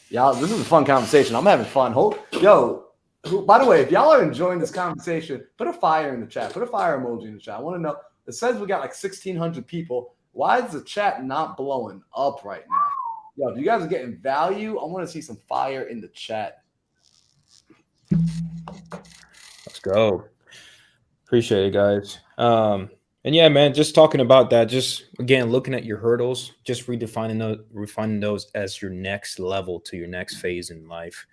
Y'all, this is a fun conversation. I'm having fun. By the way, if y'all are enjoying this conversation, put a fire in the chat. Put a fire emoji in the chat. I want to know. It says we got like 1,600 people. Why is the chat not blowing up right now? Yo, if you guys are getting value, I want to see some fire in the chat. Let's go. Appreciate it, guys. And yeah, man, just talking about that, just again, looking at your hurdles, just refining those as your next level to your next phase in life.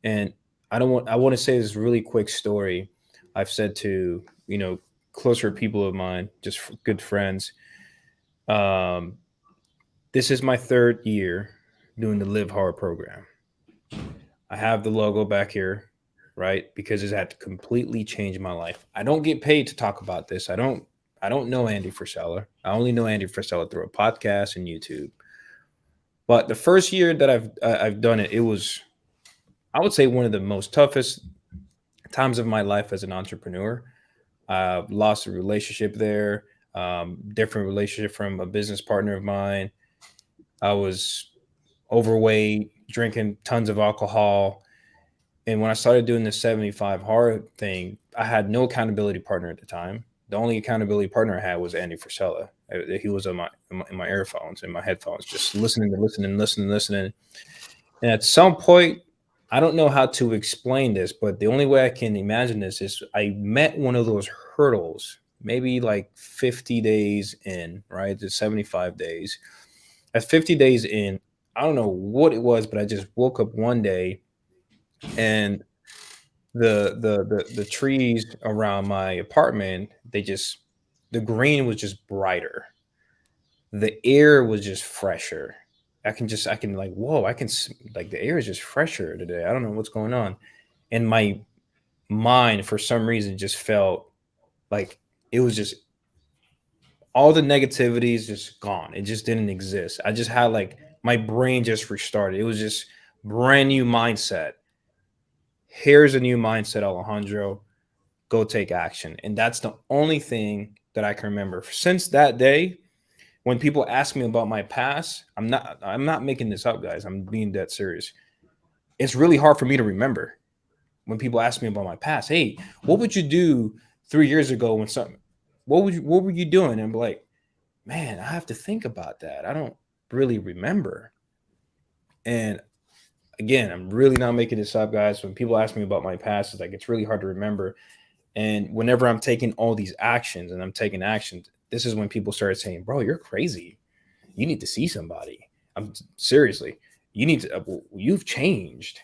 And I want to say this really quick story I've said to, closer people of mine, just good friends. This is my 3rd year doing the Live Hard program. I have the logo back here, right? Because it's had to completely change my life. I don't get paid to talk about this. I don't know Andy Frisella. I only know Andy Frisella through a podcast and YouTube. But the first year that I've done it, it was, I would say, one of the most toughest times of my life as an entrepreneur. I've lost a relationship there, different relationship from a business partner of mine. I was overweight, drinking tons of alcohol. And when I started doing the 75 hard thing, I had no accountability partner at the time. The only accountability partner I had was Andy Frisella. He was in my earphones, in my headphones, just listening. And at some point, I don't know how to explain this, but the only way I can imagine this is I met one of those hurdles, maybe like 50 days in, right? The 75 days. At 50 days in, I don't know what it was, but I just woke up one day and the trees around my apartment, the green was just brighter. The air was just fresher. I can like, whoa, like, the air is just fresher today. I don't know what's going on. And my mind, for some reason, just felt like it was just, all the negativity is just gone. It just didn't exist. I just had, like, my brain just restarted. It was just brand new mindset. Here's a new mindset, Alejandro. Go take action. And that's the only thing that I can remember. Since that day, when people ask me about my past, I'm not making this up, guys. I'm being dead serious. It's really hard for me to remember when people ask me about my past. Hey, what would you do 3 years ago when something? What were you doing? And I'm like, man, I have to think about that. I don't really remember. And again, I'm really not making this up, guys. When people ask me about my past, it's like, it's really hard to remember. And whenever I'm taking all these actions and I'm taking actions, this is when people started saying, bro, you're crazy. You need to see somebody. I'm seriously, you need to, you've changed.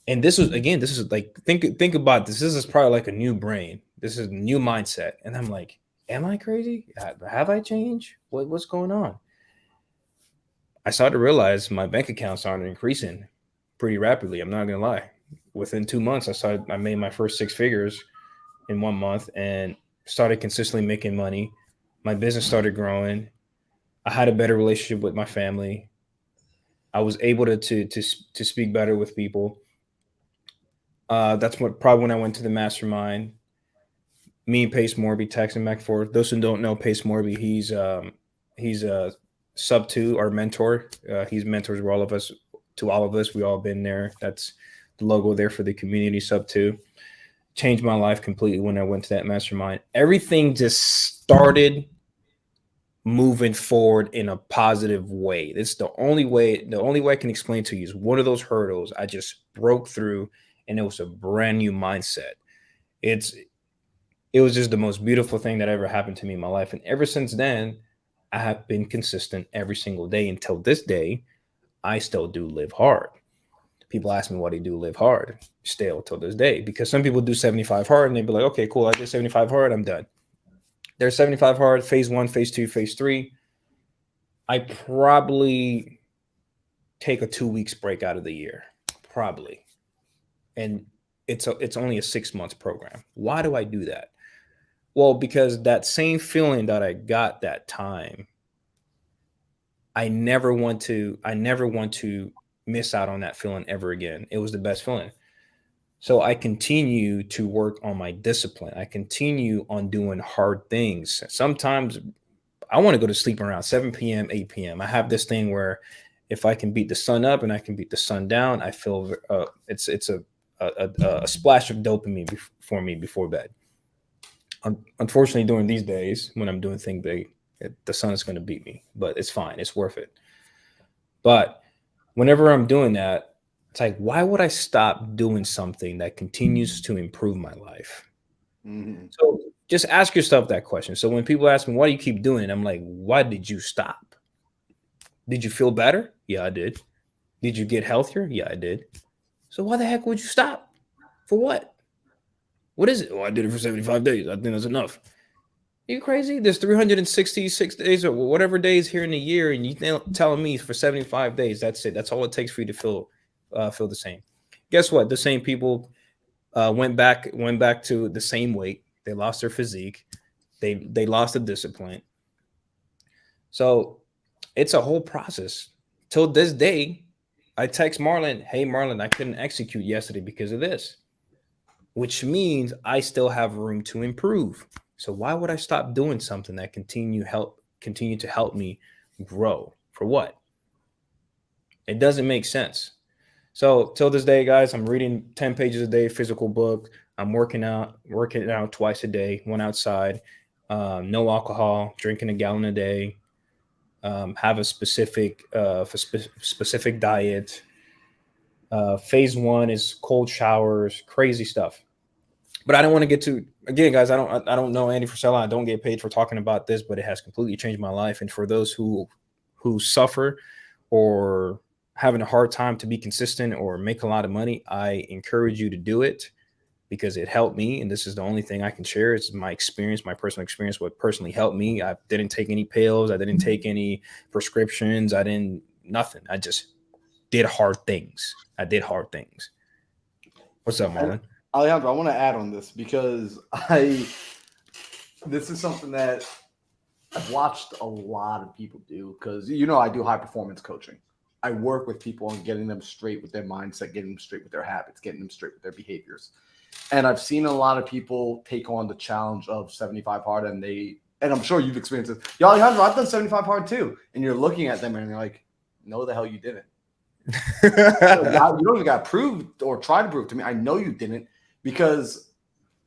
And this was, again, this is like, think about this. This is probably like a new brain. This is a new mindset. And I'm like, am I crazy? Have I changed? What's going on? I started to realize my bank accounts started increasing pretty rapidly. I'm not going to lie. Within 2 months, I made my first 6 figures in 1 month and started consistently making money. My business started growing. I had a better relationship with my family. I was able to speak better with people. That's what probably when I went to the mastermind. Me and Pace Morby texting back and forth. Those who don't know Pace Morby, he's a sub 2, our mentor. He's mentors for all of us. To all of us, we all been there. That's the logo there for the community sub 2. Changed my life completely when I went to that mastermind. Everything just started moving forward in a positive way. It's the only way I can explain to you is one of those hurdles I just broke through, and it was a brand new mindset. It was just the most beautiful thing that ever happened to me in my life. And ever since then, I have been consistent every single day until this day. I still do live hard. People ask me why they do live hard still till this day, because some people do 75 hard and they'd be like, okay, cool. I did 75 hard. I'm done. There's 75 hard, phase 1, phase 2, phase 3. I probably take a 2 weeks break out of the year, probably. And it's only a 6 months program. Why do I do that? Well, because that same feeling that I got that time, I never want to miss out on that feeling ever again. It was the best feeling. So I continue to work on my discipline. I continue on doing hard things. Sometimes I want to go to sleep around 7 p.m., 8 p.m. I have this thing where if I can beat the sun up and I can beat the sun down, I feel it's a splash of dopamine for me before bed. Unfortunately, during these days when I'm doing things big, the sun is going to beat me, but it's fine. It's worth it. But whenever I'm doing that, it's like, why would I stop doing something that continues to improve my life? Mm-hmm. So just ask yourself that question. So when people ask me, why do you keep doing it? I'm like, why did you stop? Did you feel better? Yeah, I did. Did you get healthier? Yeah, I did. So why the heck would you stop? For what? What is it? Oh, I did it for 75 days. I think that's enough. Are you crazy? There's 366 days or whatever days here in a year, and you telling me for 75 days, that's it. That's all it takes for you to feel the same. Guess what? The same people went back to the same weight. They lost their physique. They lost the discipline. So it's a whole process. Till this day, I text Marlon, hey, Marlon, I couldn't execute yesterday because of this, which means I still have room to improve. So why would I stop doing something that continue to help me grow? For what? It doesn't make sense. So till this day, guys, I'm reading 10 pages a day, physical book. I'm working out twice a day, one outside, no alcohol, drinking a gallon a day, have a specific diet. Phase 1 is cold showers, crazy stuff. But I don't want to get to, again, guys, I don't know Andy Frisella. I don't get paid for talking about this, but it has completely changed my life. And for those who suffer or having a hard time to be consistent or make a lot of money, I encourage you to do it because it helped me. And this is the only thing I can share. It's my experience, my personal experience, what personally helped me. I didn't take any pills. I didn't take any prescriptions. Nothing. I just did hard things. What's up, Marlon? Alejandro, I want to add on this because this is something that I've watched a lot of people do because, I do high performance coaching. I work with people on getting them straight with their mindset, getting them straight with their habits, getting them straight with their behaviors. And I've seen a lot of people take on the challenge of 75 hard and I'm sure you've experienced this. Yo, Alejandro, I've done 75 hard too. And you're looking at them and you're like, no, the hell you didn't. You don't even got proved or try to prove to me. I know you didn't. Because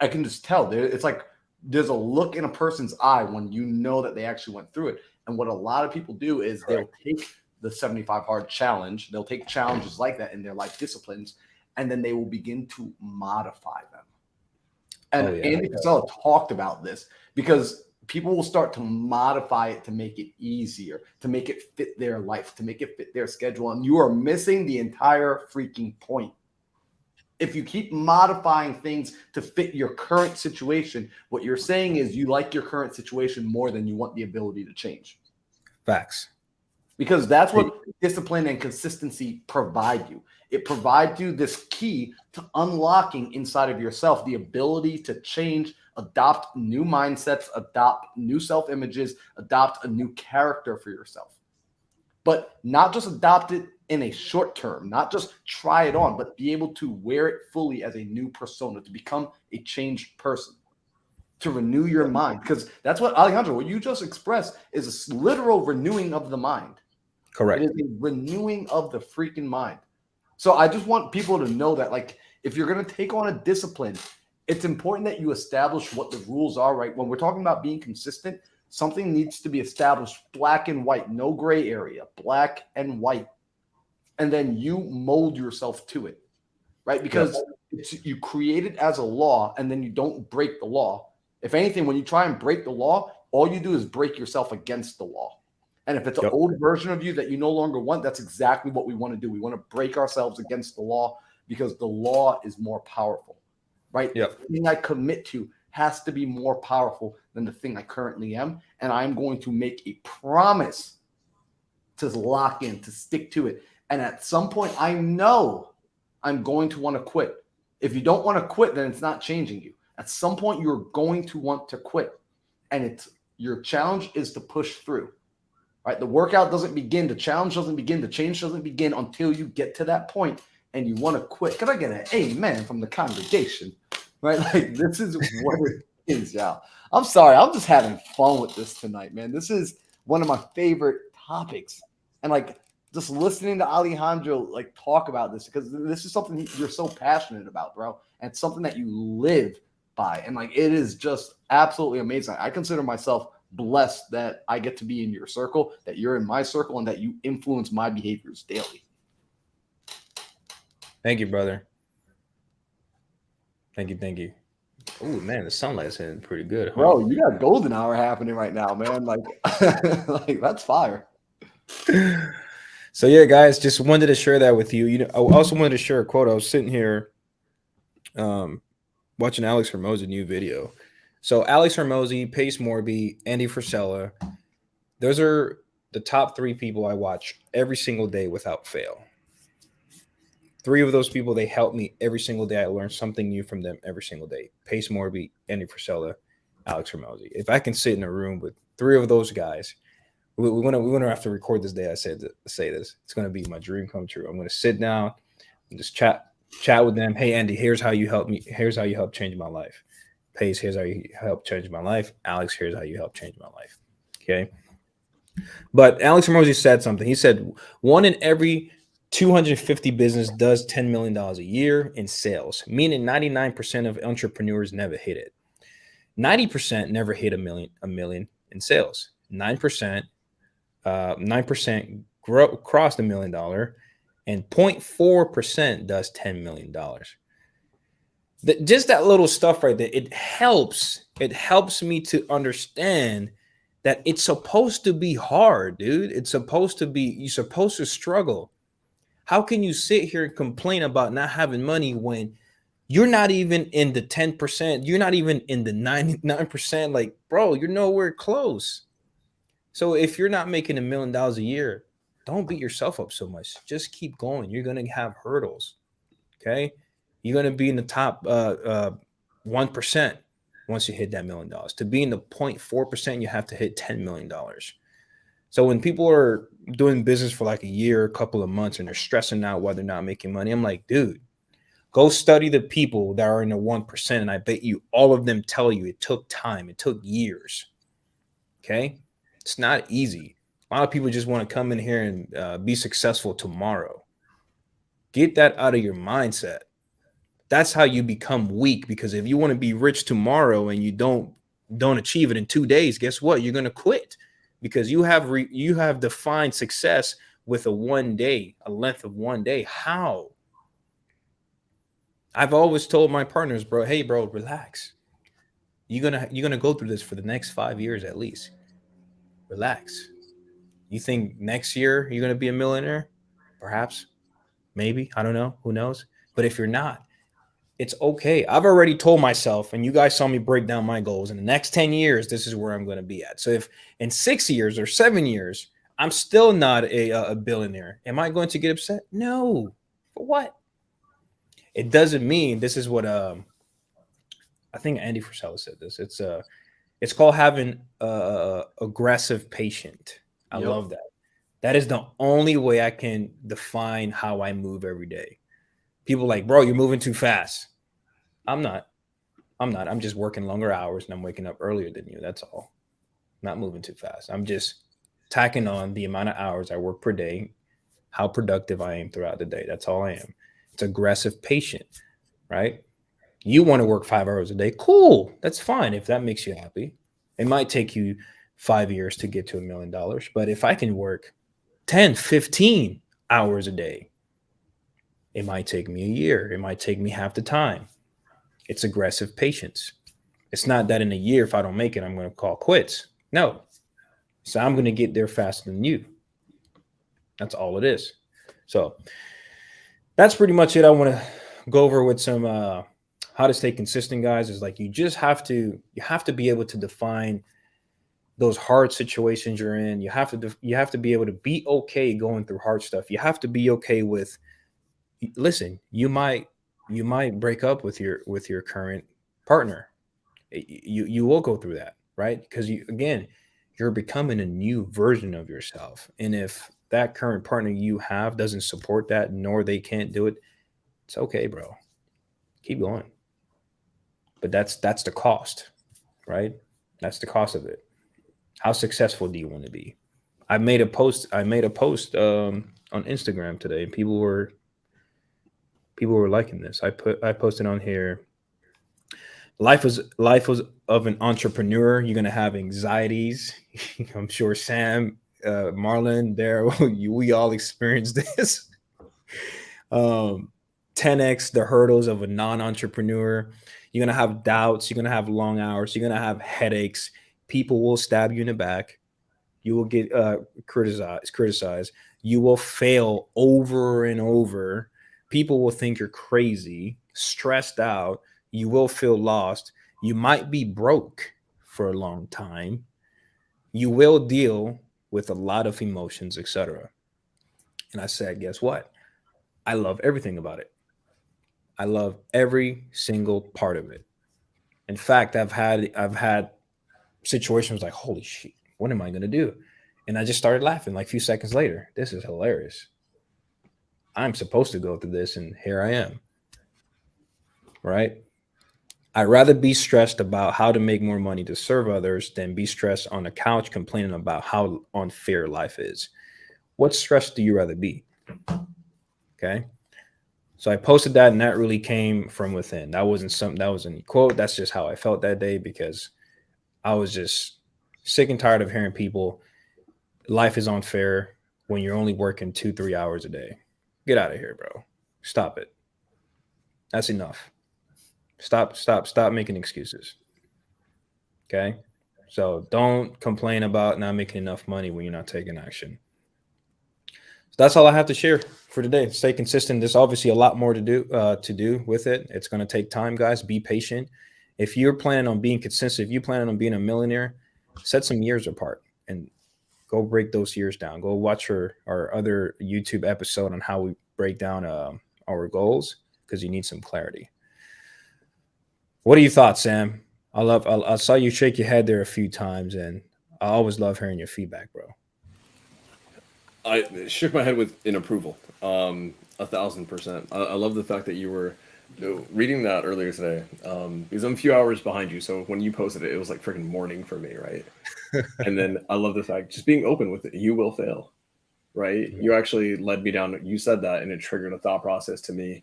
I can just tell. It's like there's a look in a person's eye when you know that they actually went through it. And what a lot of people do is they'll take the 75 hard challenge. They'll take challenges like that in their life disciplines, and then they will begin to modify them. And Oh, yeah. Andy Frisella talked about this because people will start to modify it to make it easier, to make it fit their life, to make it fit their schedule. And you are missing the entire freaking point. If you keep modifying things to fit your current situation, what you're saying is you like your current situation more than you want the ability to change. Facts. Because that's what discipline and consistency provide you. It provides you this key to unlocking inside of yourself the ability to change, adopt new mindsets, adopt new self-images, adopt a new character for yourself. But not just adopt it in a short term, not just try it on, but be able to wear it fully as a new persona, to become a changed person, to renew your mind. Because that's what, Alejandro, what you just expressed is a literal renewing of the mind. Correct. It is a renewing of the freaking mind. So I just want people to know that, like, if you're going to take on a discipline, it's important that you establish what the rules are, right? When we're talking about being consistent, something needs to be established, black and white, no gray area, black and white. And then you mold yourself to it, right? Because you create it as a law, and then you don't break the law. If anything, when you try and break the law, all you do is break yourself against the law. And if it's an old version of you that you no longer want, that's exactly what we want to do. We want to break ourselves against the law because the law is more powerful, right? The thing I commit to has to be more powerful than the thing I currently am. And I'm going to make a promise to lock in, to stick to it. And at some point, I know I'm going to want to quit. If you don't want to quit, then it's not changing you. At some point, you're going to want to quit. And it's your challenge is to push through. Right? The workout doesn't begin, the challenge doesn't begin, the change doesn't begin until you get to that point and you want to quit. Can I get an amen from the congregation? Right? Like, this is what it is, y'all. I'm sorry. I'm just having fun with this tonight, man. This is one of my favorite topics. And like, just listening to Alejandro like talk about this, because this is something you're so passionate about, bro. And it's something that you live by. And like, it is just absolutely amazing. I consider myself blessed that I get to be in your circle, that you're in my circle, and that you influence my behaviors daily. Thank you, brother. Thank you. Oh man, the sunlight's hitting pretty good, huh? Bro, you got golden hour happening right now, man. Like, like that's fire. So yeah, guys, just wanted to share that with you. You know, I also wanted to share a quote. I was sitting here watching Alex Hormozi's new video. So Alex Hormozi, Pace Morby, Andy Frisella, those are the top 3 people I watch every single day without fail. 3 of those people, they help me every single day. I learn something new from them every single day. Pace Morby, Andy Frisella, Alex Hormozi. If I can sit in a room with 3 of those guys, we're gonna have to record this day. I said to say this. It's gonna be my dream come true. I'm gonna sit down and just chat with them. Hey Andy, here's how you helped me. Here's how you helped change my life. Pace, here's how you helped change my life. Alex, here's how you helped change my life. Okay. But Alex Hormozi said something. He said 1 in every 250 business does $10 million a year in sales, meaning 99% of entrepreneurs never hit it. 90% never hit a million in sales. 9% crossed $1 million, and 0.4% does $10 million. Just that little stuff right there, it helps me to understand that it's supposed to be hard, dude. It's supposed to be, you're supposed to struggle. How can you sit here and complain about not having money when you're not even in the 10%? You're not even in the 99%. Like, bro, you're nowhere close. So if you're not making $1 million a year, don't beat yourself up so much. Just keep going. You're going to have hurdles. Okay. You're going to be in the top 1% once you hit that $1 million. To be in the 0.4%, you have to hit $10 million. So when people are doing business for like a year, a couple of months, and they're stressing out why they're not making money, I'm like, dude, go study the people that are in the 1%. And I bet you all of them tell you it took time. It took years. Okay. It's not easy. A lot of people just want to come in here and be successful tomorrow. Get that out of your mindset. That's how you become weak, because if you want to be rich tomorrow and you don't achieve it in 2 days, guess what? You're going to quit, because you have defined success with a length of 1 day. How? I've always told my partners, bro, hey, bro, relax. You're gonna go through this for the next 5 years at least. Relax. You think next year you're gonna be a millionaire? Perhaps, maybe. I don't know. Who knows? But if you're not, it's okay. I've already told myself, and you guys saw me break down my goals. In the next 10 years, this is where I'm going to be at. So if in 6 years or 7 years, I'm still not a billionaire, am I going to get upset? No. For what? It doesn't mean this is what I think Andy Frisella said this. It's called having aggressive patient. I Yep. love that. That is the only way I can define how I move every day. People are like, bro, you're moving too fast. I'm not. I'm just working longer hours and I'm waking up earlier than you. That's all. Not moving too fast. I'm just tacking on the amount of hours I work per day, how productive I am throughout the day. That's all I am. It's aggressive patient, right? You want to work 5 hours a day. Cool. That's fine if that makes you happy. It might take you 5 years to get to $1 million. But if I can work 10, 15 hours a day, it might take me a year. It might take me half the time. It's aggressive patience. It's not that in a year, if I don't make it, I'm going to call quits. No. So I'm going to get there faster than you. That's all it is. So that's pretty much it. I want to go over with some how to stay consistent, guys. Is like you have to be able to define those hard situations you're in. You have to be able to be okay going through hard stuff. You have to be okay with, listen, you might break up with your current partner. You will go through that, right? Because you're becoming a new version of yourself. And if that current partner you have doesn't support that, nor they can't do it, it's okay, bro. Keep going. But that's the cost, right? That's the cost of it. How successful do you want to be? I made a post on Instagram today, and people were liking this. I posted on here. Life was of an entrepreneur. You're gonna have anxieties. I'm sure Sam, Marlon, there, we all experienced this. 10x the hurdles of a non-entrepreneur. You're gonna have doubts. You're gonna have long hours. You're gonna have headaches. People will stab you in the back. You will get criticized. You will fail over and over. People will think you're crazy, stressed out. You will feel lost. You might be broke for a long time. You will deal with a lot of emotions, etc. And I said, guess what? I love everything about it. I love every single part of it. In fact, I've had situations like, holy shit, what am I gonna do? And I just started laughing like a few seconds later. This is hilarious. I'm supposed to go through this, and here I am. Right? I'd rather be stressed about how to make more money to serve others than be stressed on the couch complaining about how unfair life is. What stress do you rather be? Okay. So I posted that, and that really came from within. That wasn't something that was in a quote. That's just how I felt that day, because I was just sick and tired of hearing people, life is unfair when you're only working 2-3 hours a day. Get out of here, bro. Stop it. That's enough. Stop making excuses. Okay. So don't complain about not making enough money when you're not taking action. So that's all I have to share for today. Stay consistent. There's obviously a lot more to do with it. It's going to take time, guys. Be patient. If you're planning on being consistent, if you're planning on being a millionaire, set some years apart and go break those years down. Go watch our other YouTube episode on how we break down our goals, because you need some clarity. What are your thoughts, Sam? I saw you shake your head there a few times, and I always love hearing your feedback, bro. I shook my head in approval. 1,000%. I love the fact that you were reading that earlier today. Because I'm a few hours behind you, so when you posted it, it was like freaking morning for me, right? And then I love the fact, just being open with it. You will fail, right? Mhm. You actually led me down. You said that, and it triggered a thought process to me.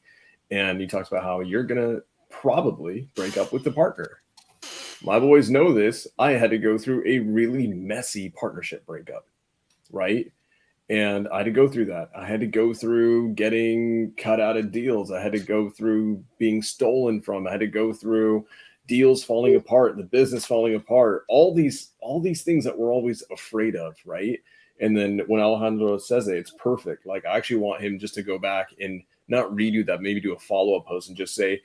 And you talked about how you're gonna probably break up with the partner. My boys know this. I had to go through a really messy partnership breakup, right? And I had to go through that. I had to go through getting cut out of deals. I had to go through being stolen from. I had to go through deals falling apart, the business falling apart, all these things that we're always afraid of, right? And then when Alejandro says it, it's perfect. Like, I actually want him just to go back and not redo that, maybe do a follow-up post and just say,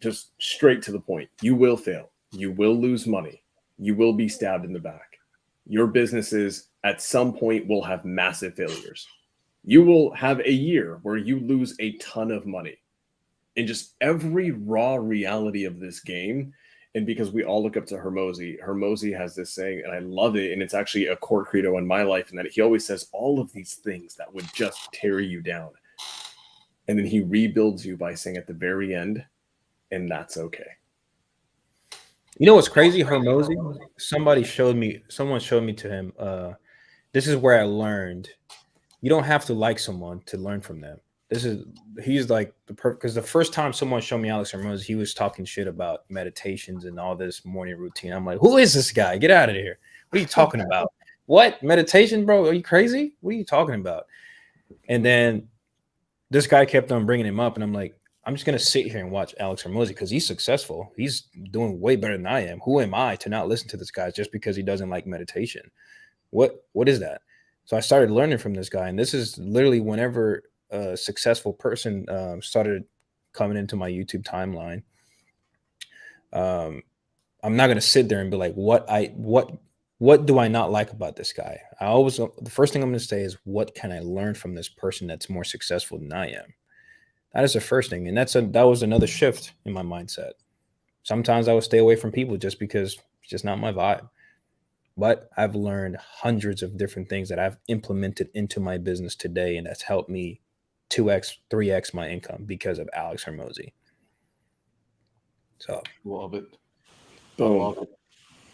just straight to the point. You will fail. You will lose money. You will be stabbed in the back. Your businesses at some point will have massive failures. You will have a year where you lose a ton of money. And just every raw reality of this game. And because we all look up to Hermosi has this saying, and I love it. And it's actually a core credo in my life, and that he always says all of these things that would just tear you down. And then he rebuilds you by saying at the very end, and that's okay. You know what's crazy, Hermosi? Someone showed me to him. This is where I learned you don't have to like someone to learn from them. He's like because the first time someone showed me Alex Hermosi, he was talking shit about meditations and all this morning routine. I'm like, who is this guy? Get out of here. What are you talking about? What? Meditation, bro? Are you crazy? What are you talking about? And then this guy kept on bringing him up, and I'm like, I'm just going to sit here and watch Alex Hermosi because he's successful. He's doing way better than I am. Who am I to not listen to this guy just because he doesn't like meditation? What is that? So I started learning from this guy, and this is literally whenever a successful person started coming into my YouTube timeline. I'm not going to sit there and be like, what do I not like about this guy? The first thing I'm going to say is, what can I learn from this person that's more successful than I am? That is the first thing. And that was another shift in my mindset. Sometimes I would stay away from people just because it's just not my vibe. But I've learned hundreds of different things that I've implemented into my business today, and that's helped me 2x, 3x my income because of Alex Hermosi. So love it. Boom. Love it.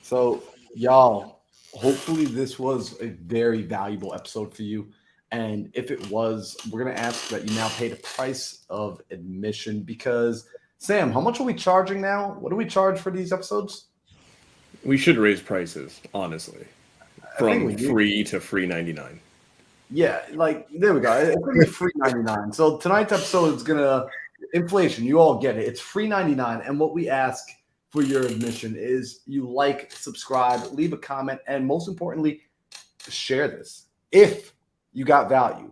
So y'all, hopefully this was a very valuable episode for you. And if it was, we're going to ask that you now pay the price of admission because, Sam, how much are we charging now? What do we charge for these episodes? We should raise prices, honestly, from free to free 99. Yeah, like, there we go. It's going to be free 99. So tonight's episode is going to, inflation, you all get it. It's free 99. And what we ask for your admission is you like, subscribe, leave a comment, and most importantly, share this. If you got value.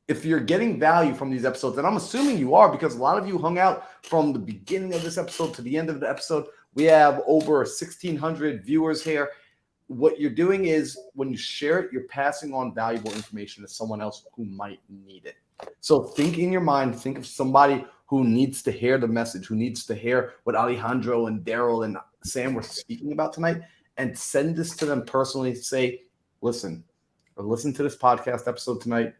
If you're getting value from these episodes, and I'm assuming you are because a lot of you hung out from the beginning of this episode to the end of the episode. We have over 1,600 viewers here. What you're doing is when you share it, you're passing on valuable information to someone else who might need it. So think in your mind, think of somebody who needs to hear the message, who needs to hear what Alejandro and Daryl and Sam were speaking about tonight, and send this to them personally. Say, listen to this podcast episode tonight.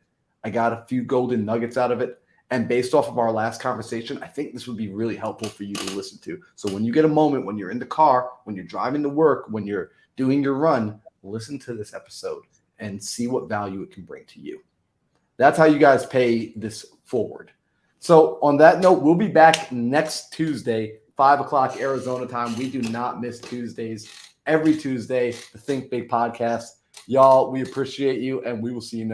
I got a few golden nuggets out of it. And based off of our last conversation, I think this would be really helpful for you to listen to. So when you get a moment, when you're in the car, when you're driving to work, when you're doing your run, listen to this episode and see what value it can bring to you. That's how you guys pay this forward. So on that note, we'll be back next Tuesday, 5 o'clock Arizona time. We do not miss Tuesdays. Every Tuesday, the Think Big podcast. Y'all, we appreciate you, and we will see you next